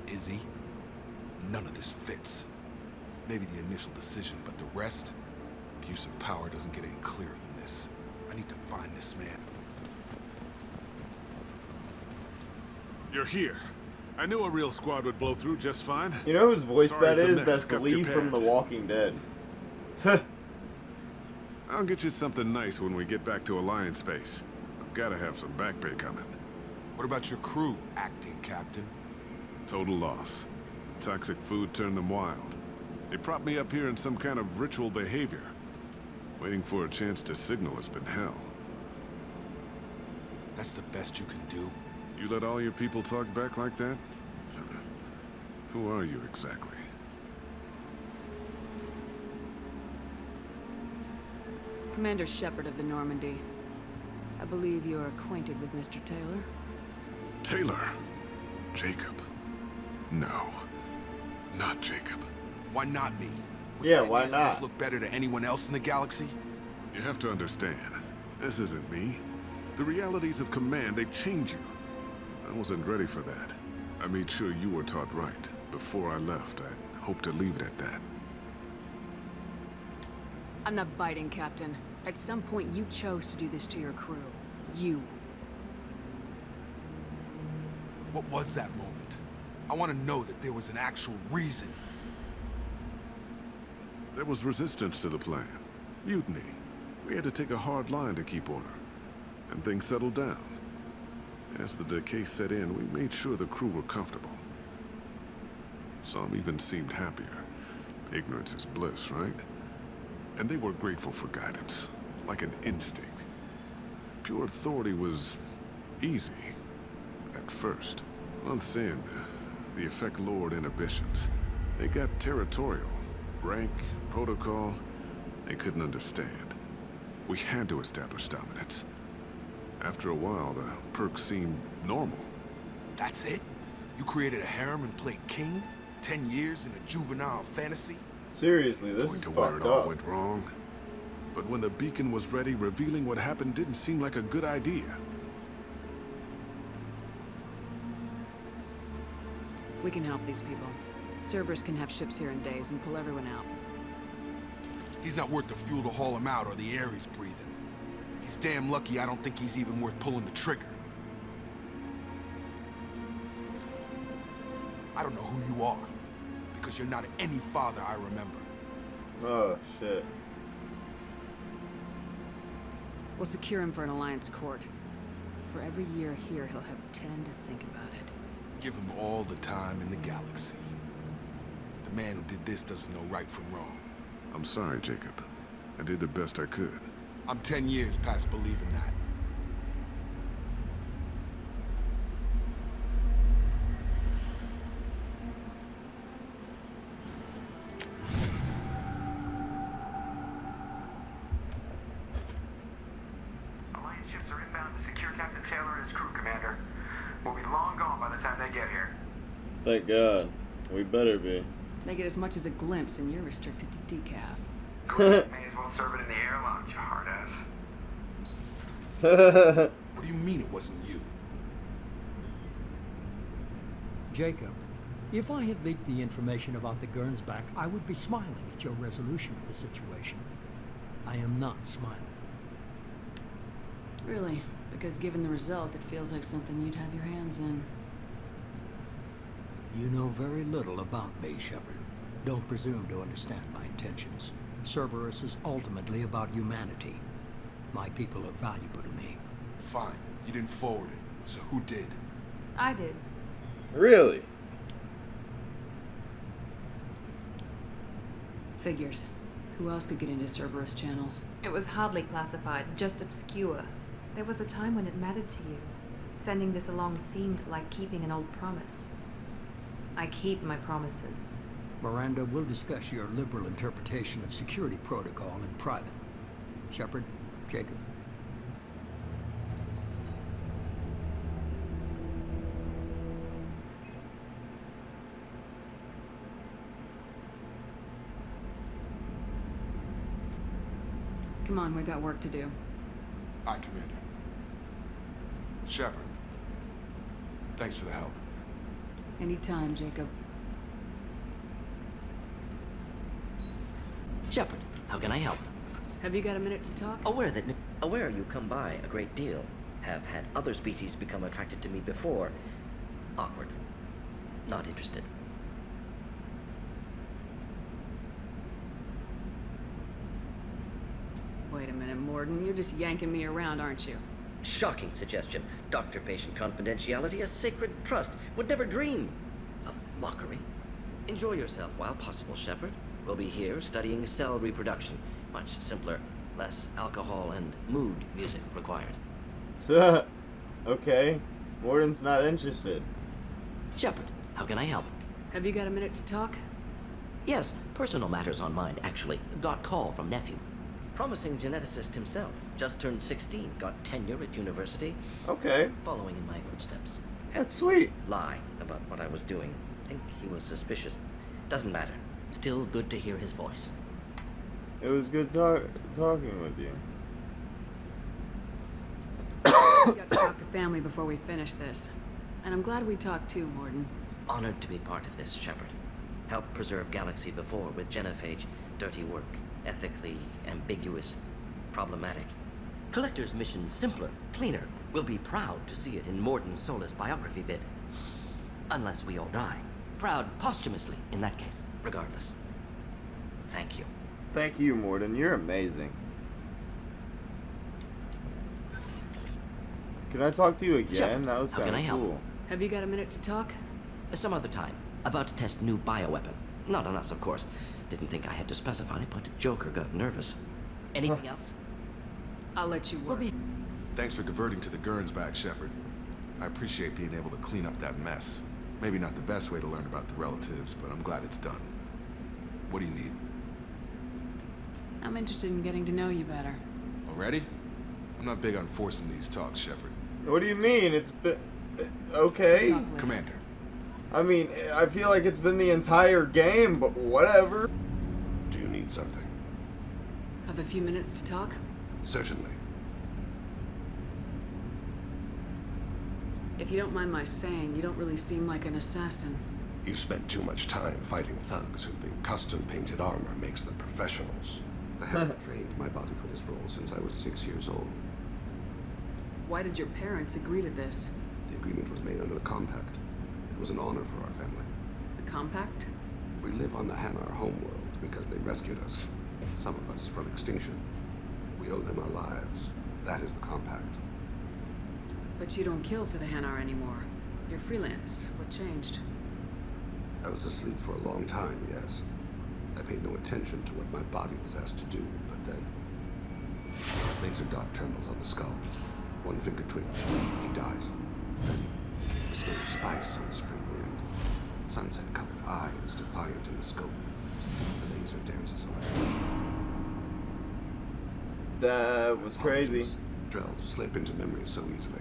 Is he? None of this fits. Maybe the initial decision, but the rest? Abuse of power doesn't get any clearer than this. I need to find this man. You're here. I knew a real squad would blow through just fine. You know whose voice Sorry that if the is? neck That's scuffed Lee your from The pants. Walking Dead. I'll get you something nice when we get back to Alliance Base. I've gotta have some back pay coming. What about your crew, acting captain? Total loss. Toxic food turned them wild. They propped me up here in some kind of ritual behavior. Waiting for a chance to signal has been hell. That's the best you can do? You let all your people talk back like that? Who are you exactly? Commander Shepard of the Normandy. I believe you're acquainted with Mr. Taylor. Taylor? Jacob? No. Not Jacob. Why not me? Yeah, why not? Does look better to anyone else in the galaxy? You have to understand, this isn't me. The realities of command, they change you. I wasn't ready for that. I made sure you were taught right. Before I left, I hoped to leave it at that. I'm not biting, Captain. At some point, you chose to do this to your crew. You. What was that moment? I want to know that there was an actual reason. There was resistance to the plan. Mutiny. We had to take a hard line to keep order. And things settled down. As the decay set in, we made sure the crew were comfortable. Some even seemed happier. Ignorance is bliss, right? And they were grateful for guidance, like an instinct. Pure authority was easy, at first. Months in, the effect lowered inhibitions. They got territorial. Rank, protocol, they couldn't understand. We had to establish dominance. After a while, the perks seemed normal. That's it? You created a harem and played king? 10 years in a juvenile fantasy? Seriously, this is Going to where fucked it all up. went wrong. But when the beacon was ready, revealing what happened didn't seem like a good idea. We can help these people. Cerberus can have ships here in days and pull everyone out. He's not worth the fuel to haul him out or the air he's breathing. He's damn lucky I don't think he's even worth pulling the trigger. I don't know who you are, because you're not any father I remember. Oh, shit. We'll secure him for an Alliance court. For every year here, he'll have 10 to think about it. Give him all the time in the galaxy. The man who did this doesn't know right from wrong. I'm sorry, Jacob. I did the best I could. I'm 10 years past believing that. Alliance ships are inbound to secure Captain Taylor and his crew, Commander. We'll be long gone by the time they get here. Thank God. We better be. They get as much as a glimpse, and you're restricted to decaf. May as well serve it in the airlock, you hard ass. What do you mean it wasn't you? Jacob, if I had leaked the information about the Gernsback, I would be smiling at your resolution of the situation. I am not smiling. Really? Because given the result, it feels like something you'd have your hands in. You know very little about me, Shepard. Don't presume to understand my intentions. Cerberus is ultimately about humanity. My people are valuable to me. Fine. You didn't forward it. So who did? I did. Really? Figures. Who else could get into Cerberus channels? It was hardly classified, just obscure. There was a time when it mattered to you. Sending this along seemed like keeping an old promise. I keep my promises. Miranda, we'll discuss your liberal interpretation of security protocol in private. Shepard, Jacob. Come on, we got work to do. Aye, Commander. Shepard. Thanks for the help. Anytime, Jacob. Shepard, how can I help? Have you got a minute to talk? Aware you come by a great deal. Have had other species become attracted to me before. Awkward. Not interested. Wait a minute, Morden. You're just yanking me around, aren't you? Shocking suggestion. Doctor-patient confidentiality, a sacred trust. Would never dream of mockery. Enjoy yourself while possible, Shepard. We'll be here studying cell reproduction. Much simpler, less alcohol and mood music required. Okay. Morden's not interested. Shepard, how can I help? Have you got a minute to talk? Yes, personal matters on mind, actually. Got call from nephew. Promising geneticist himself. Just turned 16, got tenure at university. Okay. Following in my footsteps. That's sweet. Lie about what I was doing. Think he was suspicious. Doesn't matter. Still good to hear his voice. It was good talking with you. We got to talk to family before we finish this. And I'm glad we talked too, Warden. Honored to be part of this, Shepard. Helped preserve Galaxy before with genophage. Dirty work. Ethically ambiguous. Problematic. Collector's mission simpler, cleaner. We'll be proud to see it in Mordin Solus biography vid. Unless we all die. Proud posthumously, in that case. Regardless. Thank you. Thank you, Morden. You're amazing. Can I talk to you again? Shepard, That was how can kind I of help? cool. Have you got a minute to talk? Some other time. About to test new bioweapon. Not on us, of course. Didn't think I had to specify, but Joker got nervous. Anything else? I'll let you work. Thanks for diverting to the Gurns back, Shepard. I appreciate being able to clean up that mess. Maybe not the best way to learn about the relatives, but I'm glad it's done. What do you need? I'm interested in getting to know you better. Already? I'm not big on forcing these talks, Shepard. What do you mean? It's been... Okay. Commander. I mean, I feel like it's been the entire game, but whatever. Do you need something? Have a few minutes to talk? Certainly. If you don't mind my saying, you don't really seem like an assassin. You've spent too much time fighting thugs who think custom-painted armor makes them professionals. I haven't trained my body for this role since I was 6 years old. Why did your parents agree to this? The agreement was made under the Compact. It was an honor for our family. The Compact? We live on the Hanar homeworld because they rescued us, some of us, from extinction. We owe them our lives. That is the Compact. But you don't kill for the Hanar anymore. You're freelance. What changed? I was asleep for a long time, yes. I paid no attention to what my body was asked to do, but then... Laser dot trembles on the skull. One finger twitch. He dies. Then, the smell of spice on the spring wind. Sunset-colored eyes defiant in the scope. The laser dances away. That was crazy. Drells slip into memory so easily.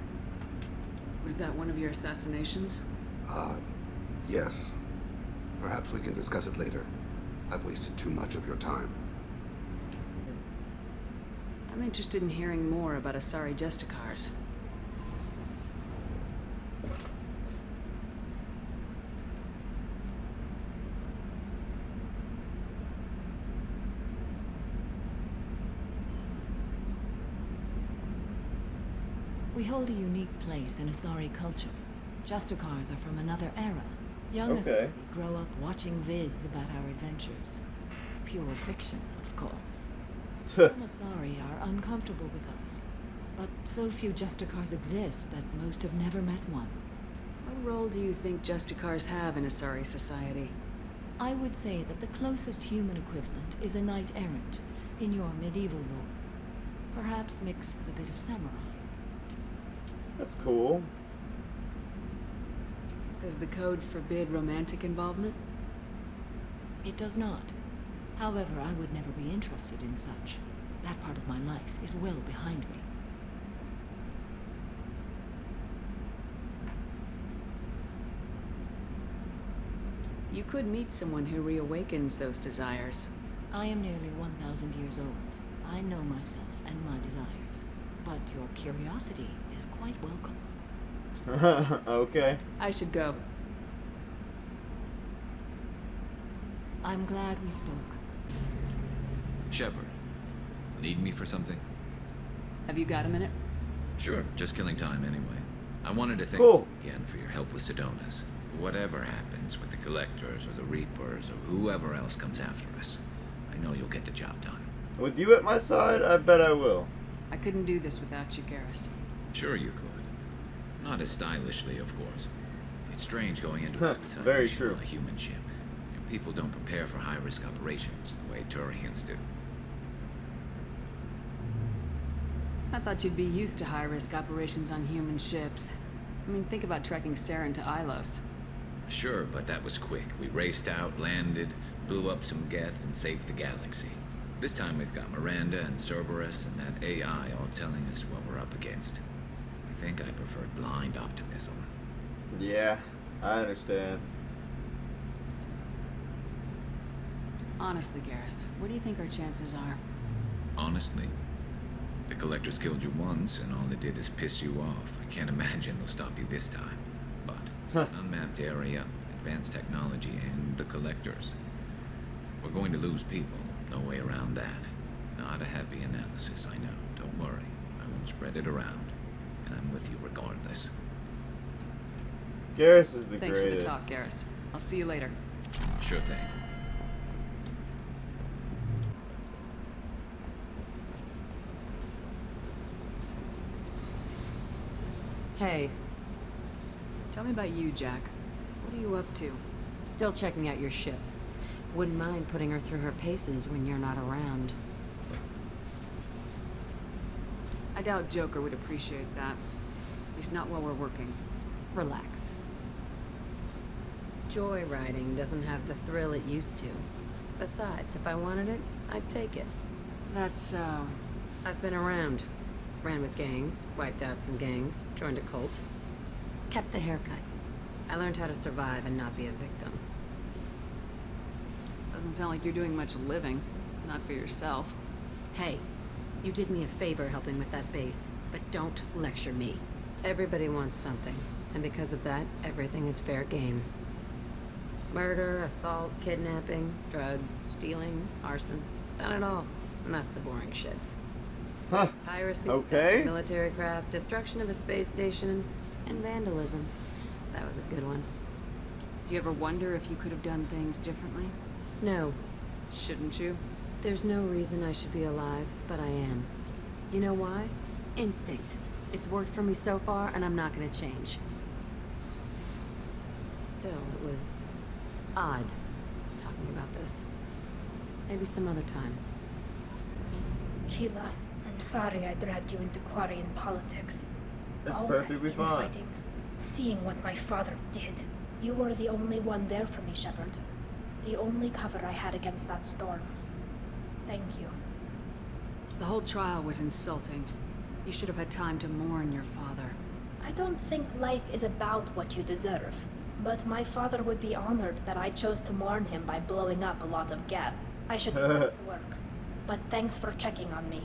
Was that one of your assassinations? Yes. Perhaps we can discuss it later. I've wasted too much of your time. I'm interested in hearing more about Asari Justicars. We hold a unique place in Asari culture. Justicars are from another era. Young Asari grow up watching vids about our adventures. Pure fiction, of course. Some Asari are uncomfortable with us. But so few Justicars exist that most have never met one. What role do you think Justicars have in Asari society? I would say that the closest human equivalent is a knight-errant in your medieval lore. Perhaps mixed with a bit of samurai. That's cool. Does the code forbid romantic involvement? It does not. However, I would never be interested in such. That part of my life is well behind me. You could meet someone who reawakens those desires. I am nearly 1,000 years old. I know myself and my desires. But your curiosity is quite welcome. Okay. I should go. I'm glad we spoke. Shepard, need me for something? Have you got a minute? Sure, just killing time anyway. I wanted to thank Cool. you again for your help with Sidonis. Whatever happens with the Collectors or the Reapers or whoever else comes after us, I know you'll get the job done. With you at my side, I bet I will. I couldn't do this without you, Garrus. Sure you could. Not as stylishly, of course. It's strange going into a suicide Very mission true. on a human ship. People don't prepare for high-risk operations the way Turians do. I thought you'd be used to high-risk operations on human ships. I mean, think about trekking Saren to Ilos. Sure, but that was quick. We raced out, landed, blew up some Geth, and saved the galaxy. This time we've got Miranda and Cerberus and that AI all telling us what we're up against. I think I prefer blind optimism. Yeah, I understand. Honestly, Garrus, what do you think our chances are? Honestly, the Collectors killed you once, and all they did is piss you off. I can't imagine they'll stop you this time. But, unmapped area, advanced technology, and the Collectors. We're going to lose people. No way around that. Not a happy analysis, I know. Don't worry. I won't spread it around. And I'm with you regardless. Garrus is the Thanks greatest. for the talk, Garrus. I'll see you later. Sure thing. Hey. Tell me about you, Jack. What are you up to? Still checking out your ship. Wouldn't mind putting her through her paces when you're not around. I doubt Joker would appreciate that. At least not while we're working. Relax. Joyriding doesn't have the thrill it used to. Besides, if I wanted it, I'd take it. That's, I've been around. Ran with gangs, wiped out some gangs, joined a cult. Kept the haircut. I learned how to survive and not be a victim. Doesn't sound like you're doing much living. Not for yourself. Hey, you did me a favor helping with that base, but don't lecture me. Everybody wants something, and because of that, everything is fair game. Murder, assault, kidnapping, drugs, stealing, arson. Done it all. And that's the boring shit. Huh. Piracy, Okay. military craft, destruction of a space station, and vandalism. That was a good one. Do you ever wonder if you could have done things differently? No. Shouldn't you? There's no reason I should be alive, but I am. You know why? Instinct. It's worked for me so far, and I'm not gonna change. Still, it was odd talking about this. Maybe some other time. Keela, I'm sorry I dragged you into Quarian politics. That's All perfectly that fine. infighting, seeing what my father did. You were the only one there for me, Shepard. The only cover I had against that storm. Thank you. The whole trial was insulting. You should have had time to mourn your father. I don't think life is about what you deserve. But my father would be honored that I chose to mourn him by blowing up a lot of gas. I should go back to work. But thanks for checking on me.